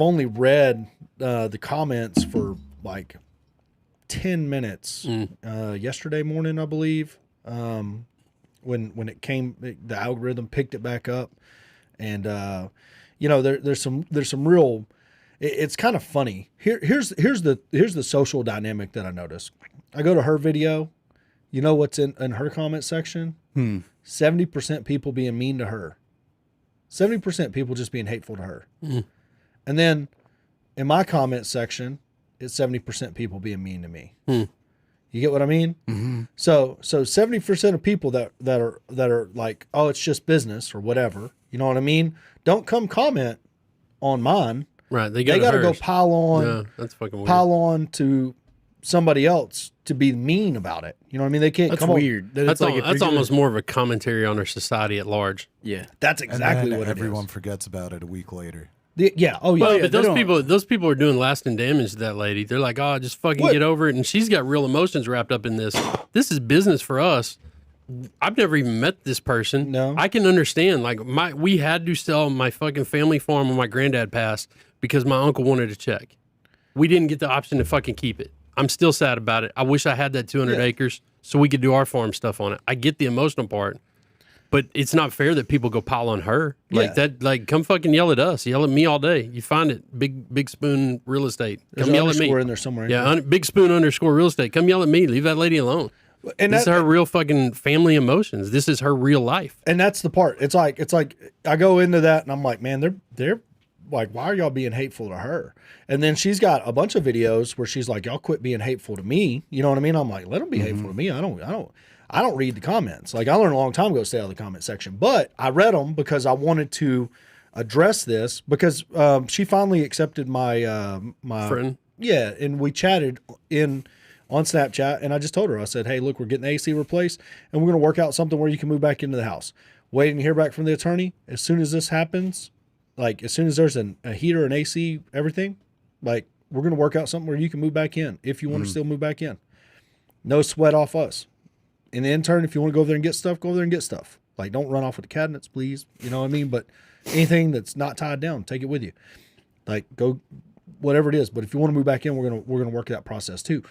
only read the comments for like 10 minutes yesterday morning, I believe. When it came, the algorithm picked it back up, and there's some real. It's kind of funny. Here's the social dynamic that I noticed. I go to her video. You know what's in her comment section? 70% people being mean to her. 70% people just being hateful to her. And then in my comment section, it's 70% people being mean to me. You get what I mean? Mm-hmm. So 70% of people that are like, oh, it's just business or whatever. You know what I mean? Don't come comment on mine. Right. They got to go pile on. No, that's fucking weird. Pile on to somebody else to be mean about it. You know what I mean? They can't That's come on. weird. That's like if that's you're almost more of a commentary on our society at large. Yeah. That's And exactly then what everyone it is. forgets about it a week later. Yeah. Oh yeah. Well, yeah, but they don't- those people are doing lasting damage to that lady. They're like, oh, just fucking get over it. And she's got real emotions wrapped up in this. This is business for us. I've never even met this person. No. I can understand. Like we had to sell my fucking family farm when my granddad passed because my uncle wanted a check. We didn't get the option to fucking keep it. I'm still sad about it. I wish I had that 200 acres so we could do our farm stuff on it. I get the emotional part. But it's not fair that people go pile on her like that. Like, come fucking yell at us. Yell at me all day. You find it. Big Spoon Real Estate. There's Come an yell at me. underscore in there somewhere. Yeah, Big Spoon _ Real Estate. Come yell at me. Leave that lady alone. And This is her real fucking family emotions. This is her real life. And that's the part. It's like I go into that and I'm like, man, they're like, why are y'all being hateful to her? And then she's got a bunch of videos where she's like, y'all quit being hateful to me. You know what I mean? I'm like, let them be hateful to me. I don't read the comments. Like, I learned a long time ago to stay out of the comment section, but I read them because I wanted to address this because she finally accepted my my Friend. Yeah, and we chatted on Snapchat, and I just told her, I said, hey, look, we're getting the AC replaced, and we're going to work out something where you can move back into the house. Waiting to hear back from the attorney. As soon as this happens, like as soon as there's a heater, an AC, everything, like we're going to work out something where you can move back in if you want to still move back in. No sweat off us. In the intern, if you want to go over there and get stuff, go over there and get stuff. Like, don't run off with the cabinets, please. You know what I mean? But anything that's not tied down, take it with you. Like, go, whatever it is. But if you want to move back in, we're gonna work that process too.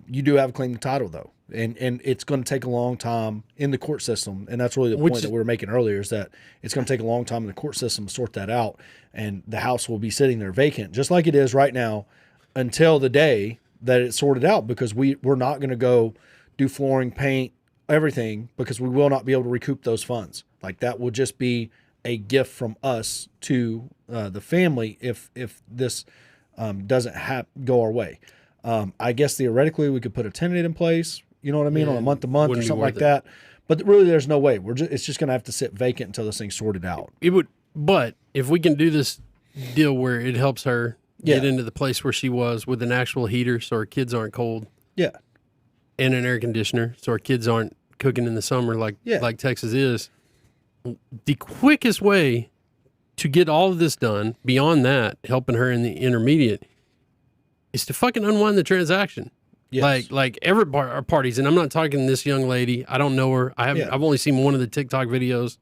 You do have a claim to title though, and it's going to take a long time in the court system. And that's really the point that we were making earlier, is that it's going to take a long time in the court system to sort that out, and the house will be sitting there vacant, just like it is right now, until the day that it's sorted out. Because we're not going to go do flooring, paint, everything, because we will not be able to recoup those funds. Like, that will just be a gift from us to the family if this doesn't go our way. I guess theoretically we could put a tenant in place, you know what I mean, on a month-to-month or wouldn't be something worth like that. But really, there's no way. It's just going to have to sit vacant until this thing's sorted out. It would, but if we can do this deal where it helps her get Yeah. into the place where she was with an actual heater so her kids aren't cold, Yeah. and an air conditioner so our kids aren't cooking in the summer like Texas is. The quickest way to get all of this done, beyond that, helping her in the intermediate, is to fucking unwind the transaction. Yes. Like every parties, and I'm not talking this young lady. I don't know her. I've only seen one of the TikTok videos.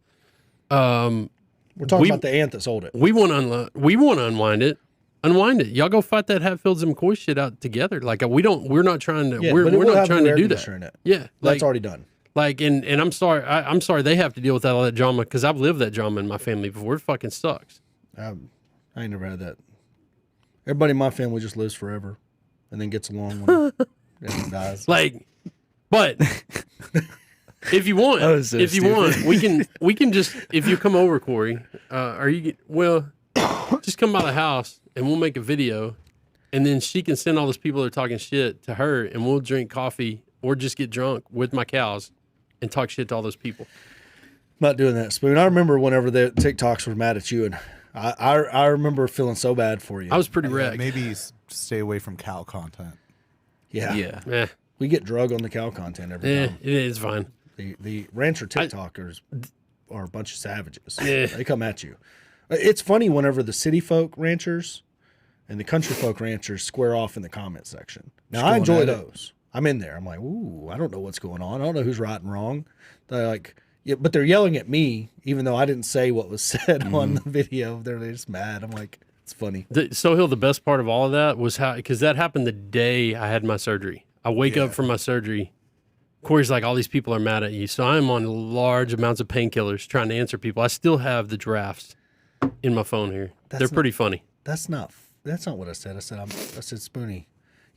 We're talking about the aunt that sold it. We want to unwind it. Unwind it. Y'all go fight that Hatfields and McCoy shit out together. Like, we're not trying to. Yeah, we're but it will not have trying new to air do conditioner that. in it. Yeah, That's already done. Like, and I'm sorry. I'm sorry they have to deal with all that drama, because I've lived that drama in my family before. It fucking sucks. I ain't never had that. Everybody in my family just lives forever, and then gets along when everyone dies. Like, but if you want, was so we can just, if you come over, Corey, just come by the house and we'll make a video, and then she can send all those people that are talking shit to her, and we'll drink coffee or just get drunk with my cows and talk shit to all those people. Not doing that, Spoon. I remember whenever the TikToks were mad at you, and I remember feeling so bad for you. I was pretty wrecked. Maybe stay away from cow content. Yeah. We get drug on the cow content every time. It is fine. The rancher TikTokers are a bunch of savages. Yeah. They come at you. It's funny whenever the city folk ranchers and the country folk ranchers square off in the comment section. Now, I enjoy those. I'm in there. I'm like, ooh, I don't know what's going on. I don't know who's right and wrong. They're like, yeah, but they're yelling at me, even though I didn't say what was said on the video. They're just mad. I'm like, it's funny. Sohail, the best part of all of that was because that happened the day I had my surgery. I wake up from my surgery. Corey's like, all these people are mad at you. So I'm on large amounts of painkillers trying to answer people. I still have the drafts in my phone here. They're pretty funny. That's not what I said. I said, Spoonie,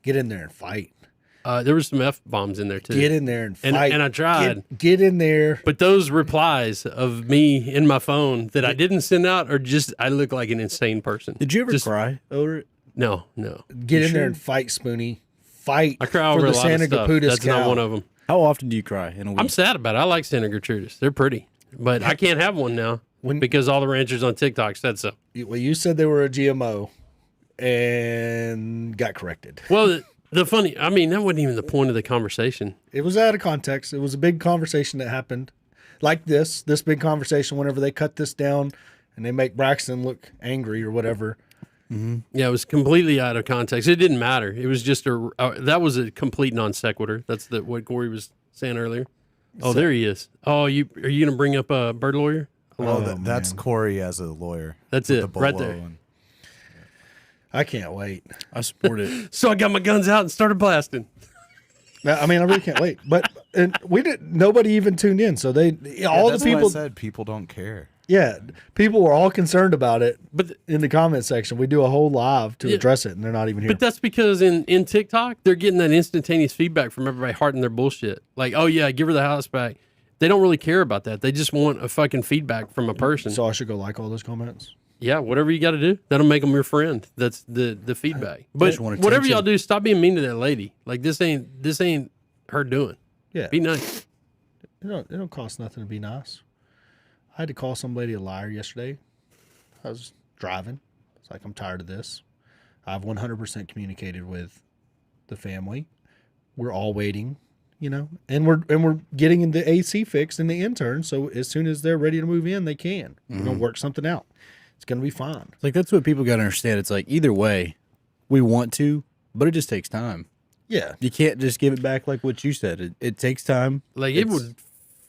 get in there and fight. There was some F-bombs in there too. Get in there and fight. And I tried. Get in there. But those replies of me in my phone that I didn't send out are just, I look like an insane person. Did you ever cry over it? No. Get in there and fight, Spoonie. Fight I cry for over the a lot Santa of stuff. Gertrudis That's cow. not one of them. How often do you cry in a week? I'm sad about it. I like Santa Gertrudis. They're pretty. But I can't have one now because all the ranchers on TikTok said so. Well, you said they were a GMO and got corrected. Well, the funny, I mean, that wasn't even the point of the conversation. It was out of context. It was a big conversation that happened like this big conversation. Whenever they cut this down and they make Braxton look angry or whatever. Yeah, it was completely out of context. It didn't matter. It was just that was a complete non sequitur. That's what Corey was saying earlier. Oh, there he is. Oh, are you going to bring up a bird lawyer? That's Corey as a lawyer. That's with it, the right bolo there. I can't wait. I support it. So I got my guns out and started blasting. I mean, I really can't wait. But and we didn't. Nobody even tuned in. So all the That's people why I said people don't care. Yeah, people were all concerned about it. But in the comment section, we do a whole live to address it, and they're not even here. But that's because in TikTok, they're getting that instantaneous feedback from everybody hearting their bullshit. Like, oh yeah, give her the house back. They don't really care about that. They just want a fucking feedback from a person. So I should go like all those comments. Yeah, whatever you got to do, that'll make them your friend. That's the feedback. But just want whatever attention. y'all do, stop being mean to that lady. Like this ain't her doing. Yeah, Be nice. it don't cost nothing to be nice. I had to call somebody a liar yesterday. I was driving. It's like, I'm tired of this. I've 100% communicated with the family. We're all waiting, and we're getting in the AC fixed and the intern. So as soon as they're ready to move in, they can. We're gonna work something out. It's gonna be fine. Like, that's what people got to understand. It's like, either way, we want to, but it just takes time. Yeah, You can't just give it back like what you said. It takes time. Like it would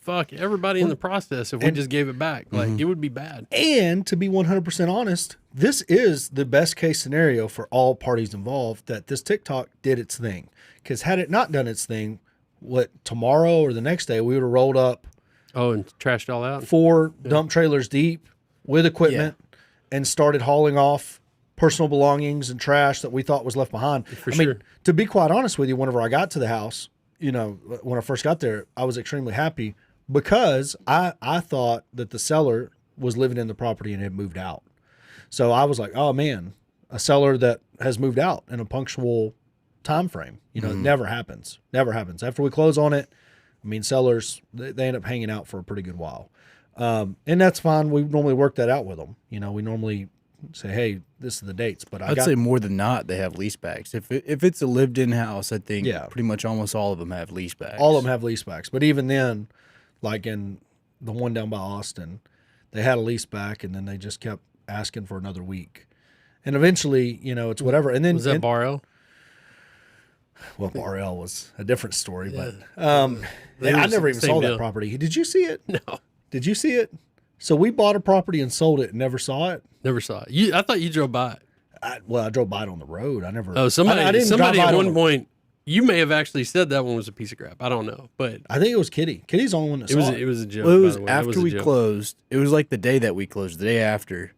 fuck everybody in the process if we just gave it back. Like it would be bad. and to be 100% honest, this is the best case scenario for all parties involved, that this TikTok did its thing. Because had it not done its thing, tomorrow or the next day, we would have rolled up Oh, and trashed all out. 4 dump trailers deep with equipment and started hauling off personal belongings and trash that we thought was left behind. For I sure. mean, to be quite honest with you, whenever I got to the house, when I first got there, I was extremely happy because I thought that the seller was living in the property and had moved out. So I was like, oh man, a seller that has moved out in a punctual time frame. It never happens. Never happens. After we close on it, I mean, sellers, they end up hanging out for a pretty good while. And that's fine. We normally work that out with them. We normally say, hey, this is the dates. But I'd say more than not, they have lease backs. If it's a lived-in house, I think pretty much almost all of them have lease backs. all of them have lease backs. But even then, like in the one down by Austin, they had a lease back, and then they just kept asking for another week. And eventually, it's whatever. And then Was that Barrel? Well, Bar L was a different story, but They I were never even same saw deal. that property. Did you see it? No, Did you see it? So we bought a property and sold it and never saw it. never saw it. I thought you drove by it. I drove by it on the road. I never. Oh, somebody I didn't drive somebody by at it on one the- point. You may have actually said that one was a piece of crap. I don't know, but I think it was Kitty. Kitty's the only one that it was saw it was a joke. Well, it by was the way. It was after a we joke. closed. It was like the day that we closed, the day after.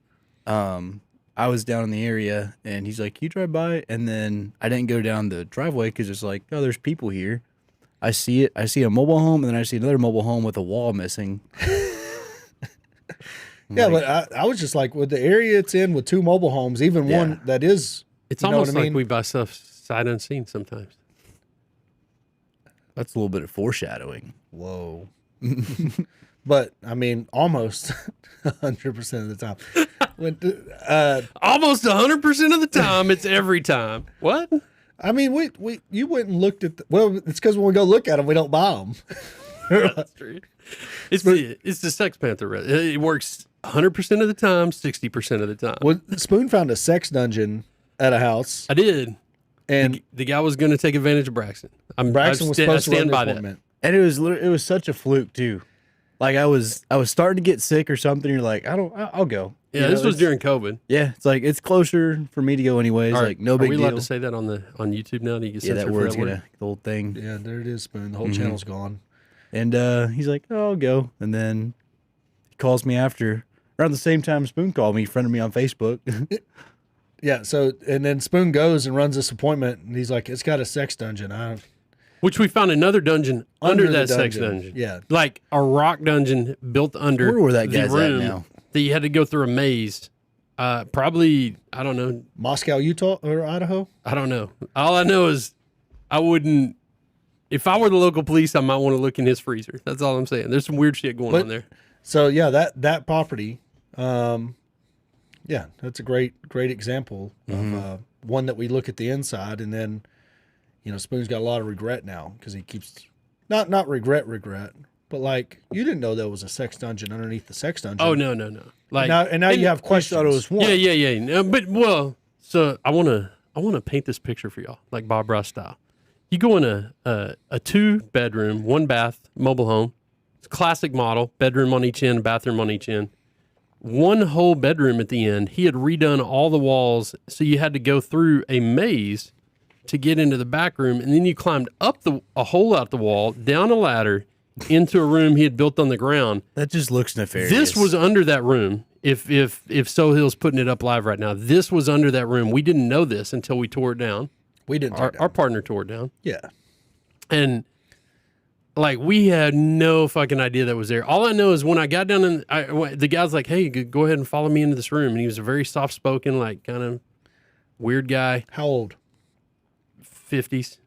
I was down in the area, and he's like, "You drive by," and then I didn't go down the driveway because it's like, oh, there's people here. I see it. I see a mobile home, and then I see another mobile home with a wall missing. Yeah, but I was just like, with the area it's in with 2 mobile homes, even one that is. It's you know almost what I like mean? we buy stuff sight unseen sometimes. That's a little bit of foreshadowing. Whoa. But I mean, almost 100% of the time. When, Almost 100% of the time, it's every time. What? I mean, you went and looked at. Well, it's because when we go look at them, we don't buy them. That's true. It's the Sex Panther. It works 100% of the time, 60% of the time. Well, Spoon found a sex dungeon at a house, I did. and The guy was going to take advantage of Braxton. Braxton was supposed to run the appointment. And it was such a fluke too. Like I was starting to get sick or something. You're like, I'll go. Yeah, You this know, was it's- during COVID. Yeah, it's like it's closer for me to go anyways. Like no big Are we deal. allowed to say that on YouTube now? Do you get Yeah, that censored for word's that word? gonna the whole thing. Yeah, there it is, Spoon. The whole channel's gone. And he's like, "Oh, I'll go." And then he calls me after around the same time Spoon called me, friended me on Facebook. Yeah. So and then Spoon goes and runs this appointment, and he's like, "It's got a sex dungeon." Which we found another dungeon under the that sex dungeon. dungeon. Yeah. Like a rock dungeon built under I wonder where that the guy's at room now. that you had to go through a maze. Probably, I don't know. Moscow, Utah, or Idaho. I don't know. All I know is I wouldn't. If I were the local police, I might want to look in his freezer. That's all I'm saying. There's some weird shit going on there. So yeah, that property, yeah, that's a great example of one that we look at the inside, and then, Spoon's got a lot of regret now because he keeps not regret, but like you didn't know there was a sex dungeon underneath the sex dungeon. Oh no. Like now you have questions. thought it was one. Yeah. But so I wanna paint this picture for y'all, like Bob Ross style. You go in a 2-bedroom, 1-bath mobile home. It's a classic model, bedroom on each end, bathroom on each end. One whole bedroom at the end. He had redone all the walls, so you had to go through a maze to get into the back room, and then you climbed up a hole out the wall, down a ladder, into a room he had built on the ground. That just looks nefarious. This was under that room. If Sohill's putting it up live right now, this was under that room. We didn't know this until we tore it down. We didn't. Tear it down. Our partner tore it down. Yeah. And like we had no fucking idea that was there. All I know is when I got down the guy's like, "Hey, go ahead and follow me into this room." And he was a very soft spoken, like kind of weird guy. How old? 50s.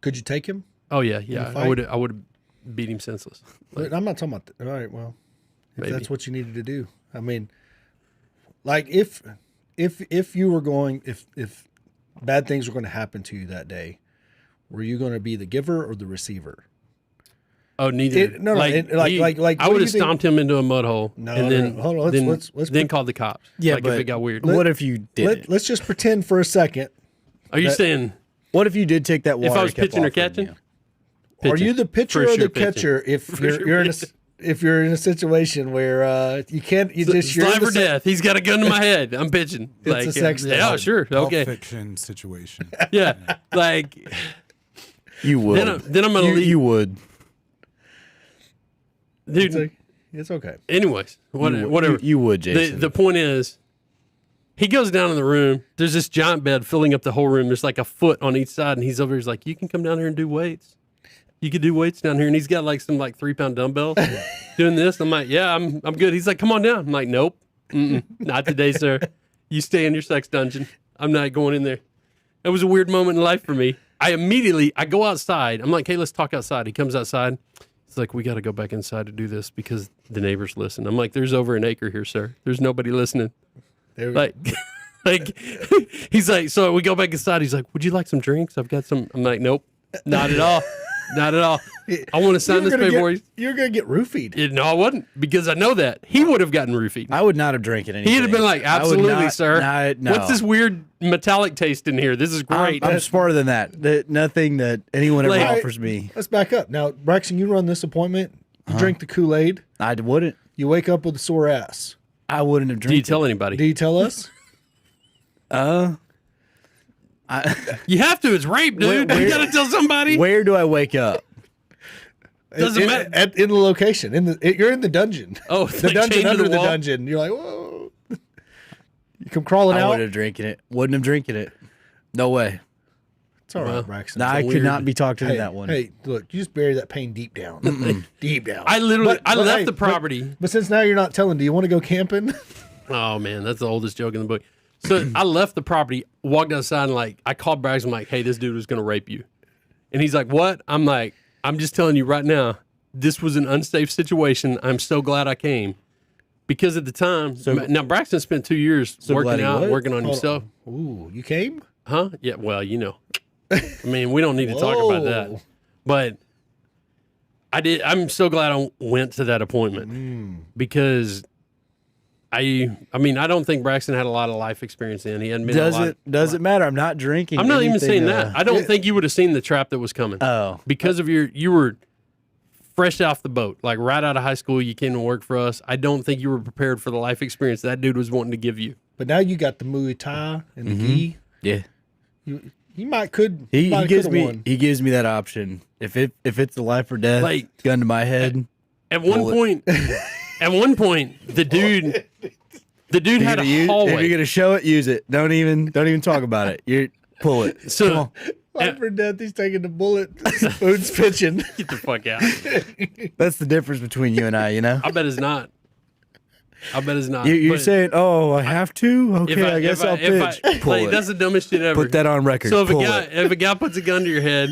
Could you take him? Oh yeah. fight? I would have beat him senseless. I'm not talking about. All right. Well, if Maybe. that's what you needed to do. I mean, like if you were going, if bad things were going to happen to you that day, were you going to be the giver or the receiver? Oh, neither. I would have stomped him into a mud hole. No, and then, no, hold on. Let's then called the cops. Yeah, like but if it got weird. what if you did? Let's just pretend for a second. Are you saying What if you did take that water? if I was it kept pitching or offering catching? you? Are Pitching. you the pitcher For or sure the pitching. catcher if For you're, sure you're in a pitching. if you're in a situation where you can't you're It's in life the or death. He's got a gun to my head. I'm pitching. It's a sex yeah, thing. sure. Pulp Okay. Fiction situation. Yeah. Like You would. then I'm gonna leave. You would. Dude, It's okay. anyways, whatever. You would, Jason. The point is, he goes down in the room. There's this giant bed filling up the whole room. There's like a foot on each side, and he's over here. He's like, "You can come down here and do weights. You could do weights down here." And he's got like some 3-pound dumbbells doing this. I'm like, "Yeah, I'm good." He's like, "Come on down." I'm like, "Nope, not today, sir. You stay in your sex dungeon. I'm not going in there." It was a weird moment in life for me. I go outside. I'm like, "Hey, let's talk outside." He comes outside. It's like, "We got to go back inside to do this because the neighbors listen." I'm like, "There's over an acre here, sir. There's nobody listening." There we Like, he's like, so we go back inside. He's like, "Would you like some drinks? I've got some." I'm like, "Nope, not at all. Not at all. I want to sign this paperwork." You're gonna get roofied. No, I wouldn't, because I know that he would have gotten roofied. I would not have drank it. Anything. He'd have been like, I would "Absolutely, not- sir. No. What's this weird metallic taste in here? This is great." I'm smarter than that. Nothing that anyone ever Like- offers me. Let's back up now, Braxton. You run this appointment. You drink the Kool-Aid. I wouldn't. You wake up with a sore ass. I wouldn't have Do you drank. tell anybody? Do you tell us? You have to. It's rape, dude. You got to tell somebody. Where do I wake up? Doesn't matter. In the location. You're in the dungeon. Oh, the like dungeon chained to under the the wall? dungeon. You're like, whoa. You come crawling I out. would have drinking it. Wouldn't have drinking it. No way. It's all right, Well, Braxton. Nah, I could weird- not be talking hey, to that one. Hey, look, you just bury that pain deep down. Deep down. I literally, I left hey, the property. But since now you're not telling, do you want to go camping? Oh man, that's the oldest joke in the book. So I left the property, walked outside, and I called Braxton. I'm like, "Hey, this dude was gonna rape you," and he's like, "What?" I'm like, "I'm just telling you right now, this was an unsafe situation. I'm so glad I came." Because at the time, now Braxton spent 2 years glad working he out, what? working on himself. Ooh, you came? Huh? Yeah, well, I mean, we don't need to talk about that. Whoa. But I did. I'm so glad I went to that appointment because I mean, I don't think Braxton had a lot of life experience in. He hadn't been in a lot. Does it matter? I'm not drinking. I'm not even anything, saying that. I don't think you would have seen the trap that was coming. Oh. Because of you were fresh off the boat, like right out of high school. You came to work for us. I don't think you were prepared for the life experience that dude was wanting to give you. But now you got the Muay Thai and the gi. Yeah. He might could. He might gives coulda me won. he gives me that option. If it's a life or death, Like- gun to my head. At one point, the dude had a If you're hallway. gonna show it, use it. Don't even talk about it. You pull it. So Life or death. He's taking the bullet. Spoon's pitching. get the fuck out. That's the difference between you and I. You know. I bet it's not. You're But saying, "Oh, I have to." Okay, I guess I'll pitch. Pull like, it. that's the dumbest shit ever. Put that on record. So if Pull a guy puts a gun to your head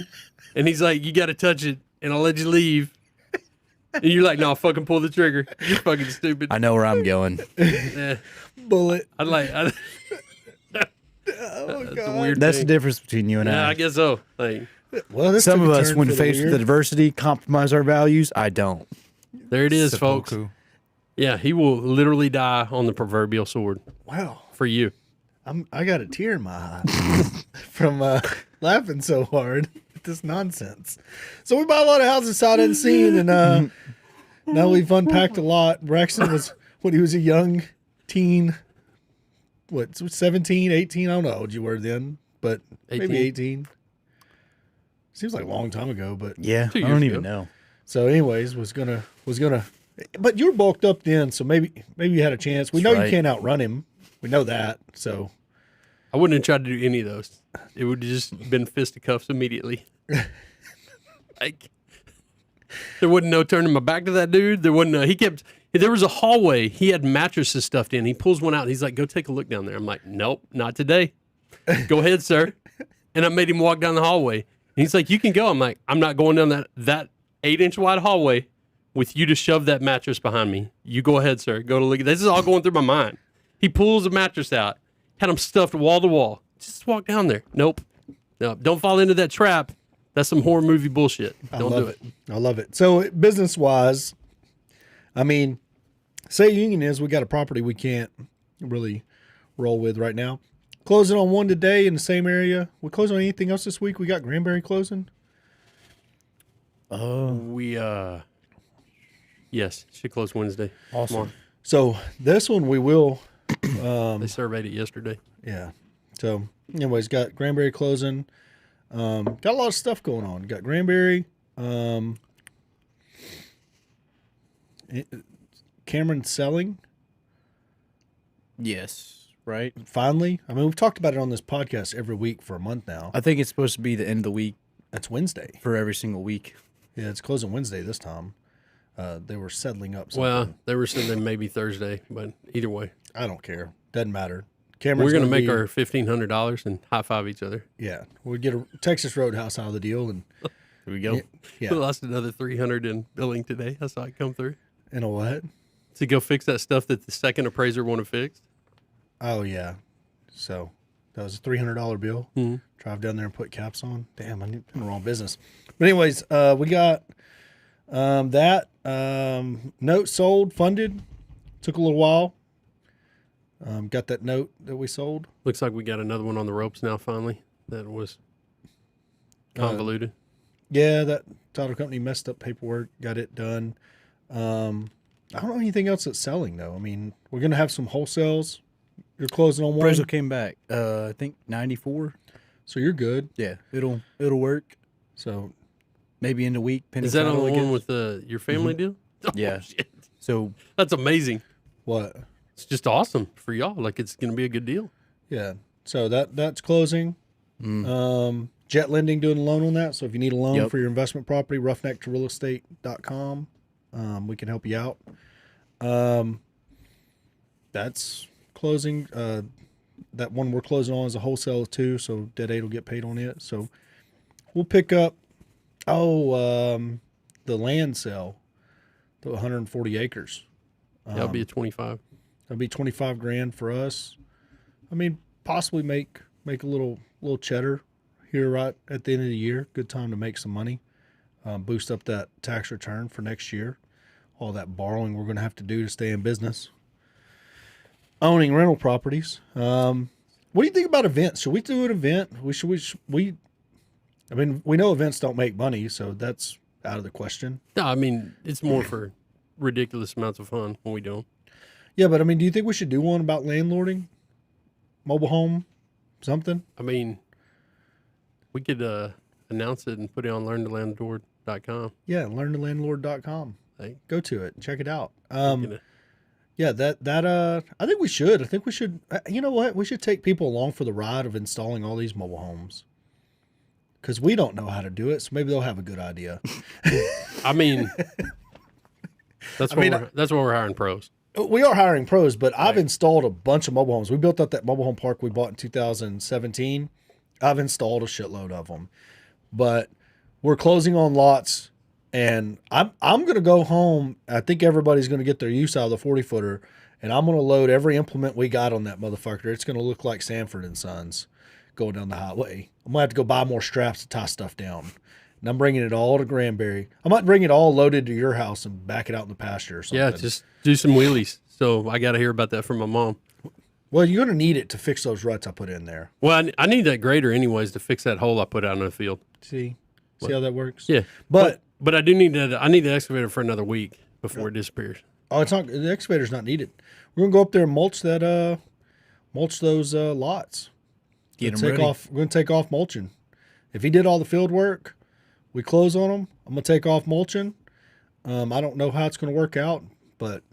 and he's like, "You got to touch it, and I'll let you leave," and you're like, "No, fucking pull the trigger. You're fucking stupid." I know where I'm going. Eh, Bullet. that's Oh a God. weird That's the thing. difference between you and Yeah, I. I guess so. Like, Well, this Some took of a us, turn when for the faced with weird. adversity, compromise our values. I don't. there it is, folks. Seppuku. Yeah, he will literally die on the proverbial sword Wow. for you. I got a tear in my eye from laughing so hard at this nonsense. So we bought a lot of houses I hadn't seen, and now we've unpacked a lot. Braxton was when he was a young teen, 17, 18? I don't know how old you were then, but 18. maybe 18. Seems like a long time ago, but Yeah, 2 I years don't ago. even know. so anyways, was gonna, but you were bulked up then, so maybe you had a chance. We know you right. can't outrun him. We know that, so. I wouldn't have tried to do any of those. It would have just been fisticuffs immediately. Like, there wasn't no turning my back to that dude. There wasn't. There was a hallway. He had mattresses stuffed in. He pulls one out. And he's like, "Go take a look down there." I'm like, "Nope, not today. Go ahead, sir." And I made him walk down the hallway. And he's like, "You can go." I'm like, "I'm not going down that 8-inch wide hallway with you to shove that mattress behind me. You go ahead, sir. Go to look. This is all going through my mind." He pulls a mattress out. Had them stuffed wall to wall. Just walk down there. Nope. No, don't fall into that trap. That's some horror movie bullshit. Don't do it. I love it. So business wise, I mean, say Union is, we got a property we can't really roll with right now. Closing on one today in the same area. We close on anything else this week? We got Granbury closing. We yes, should close Wednesday. Awesome. So this one we will. They surveyed it yesterday. Yeah. So anyways, got Granbury closing. Got a lot of stuff going on. Got Granbury. Cameron selling. Yes, right. Finally. I mean, we've talked about it on this podcast every week for a month now. I think it's supposed to be the end of the week That's Wednesday. for every single week. Yeah, it's closing Wednesday this time. They were settling up something. Well, they were saying maybe Thursday, but either way, I don't care. Doesn't matter. Cameron's we're going to make be- our $1,500 and high five each other. Yeah, we'll get a Texas Roadhouse out of the deal, and Here we go. yeah, We lost another 300 in billing today. I saw it come through and a what? to go fix that stuff that the second appraiser wanted fixed. Oh yeah, so that was a $300 bill. Mhm. Drive down there and put caps on. Damn, I'm in the wrong business. But anyways, we got that note sold, funded. Took a little while. Got that note that we sold. Looks like we got another one on the ropes now. Finally, that was convoluted. Yeah, that title company messed up paperwork. Got it done. I don't know anything else that's selling though. I mean, we're gonna have some wholesales. You're closing on one, Appraisal came back. I think 94. so you're good. Yeah, it'll work. So Maybe in the week. Is that on the again? one with your family deal? Oh, Yeah. shit. So That's amazing. what? It's just awesome for y'all. Like, it's going to be a good deal. Yeah. So that's closing. Jet Lending doing a loan on that. So if you need a loan Yep. for your investment property, roughnecktorealestate.com. We can help you out. That's closing. That one we're closing on is a wholesale too. So Dead 8 will get paid on it. So we'll pick up, the land sale, the 140 acres. That'll be a 25. That'll be 25 grand for us. I mean, possibly make a little cheddar here right at the end of the year. Good time to make some money. Boost up that tax return for next year. All that borrowing we're going to have to do to stay in business. Owning rental properties. What do you think about events? Should we do an event? I mean, we know events don't make money, so that's out of the question. No, I mean, it's more for ridiculous amounts of fun when we don't. Yeah, but I mean, do you think we should do one about landlording? Mobile home? Something? I mean, we could announce it and put it on learntolandlord.com. Yeah, learntolandlord.com. Like, Go to it. Check it out. gonna- Yeah, that I think we should. I think we should. You know what? We should take people along for the ride of installing all these mobile homes. Because we don't know how to do it, so maybe they'll have a good idea. I mean, that's I mean, that's why we're hiring pros. We are hiring pros, but I've installed a bunch of mobile homes. We built up that mobile home park we bought in 2017. I've installed a shitload of them, but we're closing on lots, and I'm going to go home. I think everybody's going to get their use out of the 40-footer, and I'm going to load every implement we got on that motherfucker. It's going to look like Sanford and Sons going down the highway. I'm going to have to go buy more straps to tie stuff down. and I'm bringing it all to Granbury. I might bring it all loaded to your house and back it out in the pasture or something. Yeah, just do some wheelies. So I got to hear about that from my mom. Well, you're going to need it to fix those ruts I put in there. Well, I need that grader anyways to fix that hole I put out in the field. See how that works? Yeah, But but I do need that. I need the excavator for another week before it disappears. oh, it's not the excavator's not needed. We're going to go up there and mulch those lots. Get them Take ready. off. We're going to take off mulching. If he did all the field work, we close on him. I'm going to take off mulching. I don't know how it's going to work out, but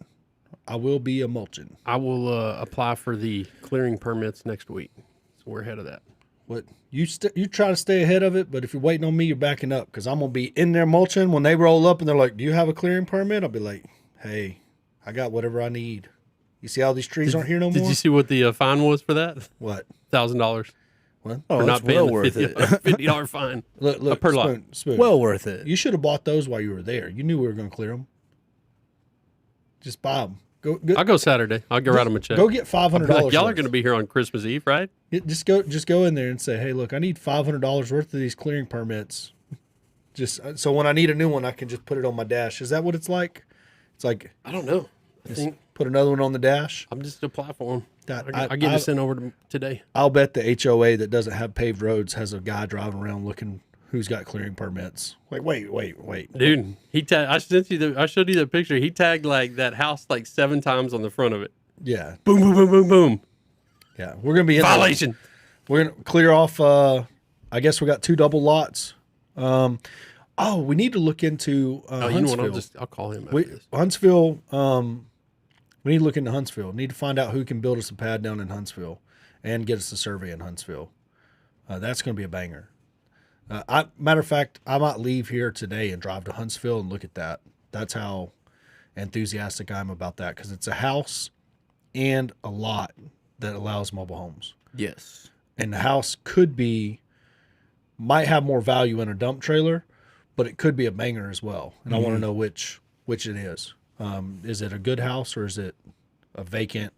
I will be a mulching. I will apply for the clearing permits next week. So we're ahead of that. What you try to stay ahead of it, but if you're waiting on me, you're backing up because I'm gonna be in there mulching. When they roll up and they're like, "Do you have a clearing permit?" I'll be like, "Hey, I got whatever I need." You see how these trees aren't here no more? Did you see what the fine was for that? What? $1,000 What? Oh, for it's not paying well the worth it. $50 fine. Look, per lot. Spoon. Well worth it. You should have bought those while you were there. You knew we were gonna clear them. Just buy them. Go. I'll go Saturday. I'll go write them a check. Go get $500. Y'all are going to be here on Christmas Eve, right? Just go in there and say, "Hey, look, I need $500 worth of these clearing permits." Just so when I need a new one, I can just put it on my dash. Is that what it's like? It's like I don't know. I just think put another one on the dash. I'm just apply for them. That- I'll get it sent over today. I'll bet the HOA that doesn't have paved roads has a guy driving around looking who's got clearing permits. Like, wait. Dude, he tagged. I showed you the picture. He tagged like that house like 7 times on the front of it. Yeah, Boom, boom, boom, boom, boom. yeah. We're gonna be in there. Violation. We're gonna clear off. I guess we got 2 double lots. We need to look into Oh, you know what? Huntsville. I'll call him after this. Huntsville. We need to look into Huntsville. Need to find out who can build us a pad down in Huntsville and get us a survey in Huntsville. That's going to be a banger. Matter of fact, I might leave here today and drive to Huntsville and look at that. That's how enthusiastic I am about that because it's a house and a lot that allows mobile homes. Yes. And the house might have more value in a dump trailer, but it could be a banger as well. And I want to know which it is. Is it a good house or is it a vacant,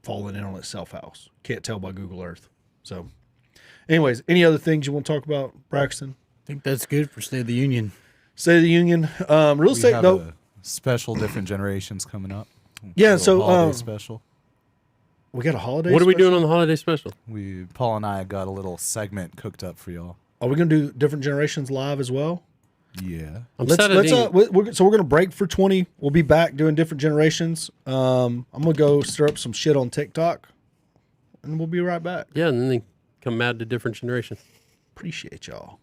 falling in on itself house? Can't tell by Google Earth. So, anyways, any other things you want to talk about, Braxton? I think that's good for State of the Union. State of the Union. Real We estate, have though. a special different generations coming up. Yeah, A little so, holiday special. We got a holiday. What are we special? doing on the holiday special? Paul and I got a little segment cooked up for y'all. Are we going to do Different Generations live as well? Yeah. We're going to break for 20. We'll be back doing Different Generations. I'm going to go stir up some shit on TikTok, and we'll be right back. Yeah, and then they come mad to different generations. Appreciate y'all.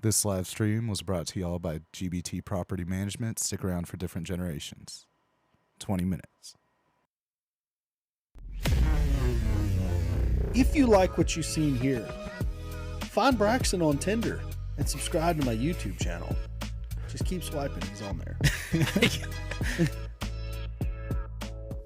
This live stream was brought to y'all by GBT Property Management. Stick around for Different Generations. 20 minutes. If you like what you've seen here, find Braxton on Tinder and subscribe to my YouTube channel. Just keep swiping. He's on there.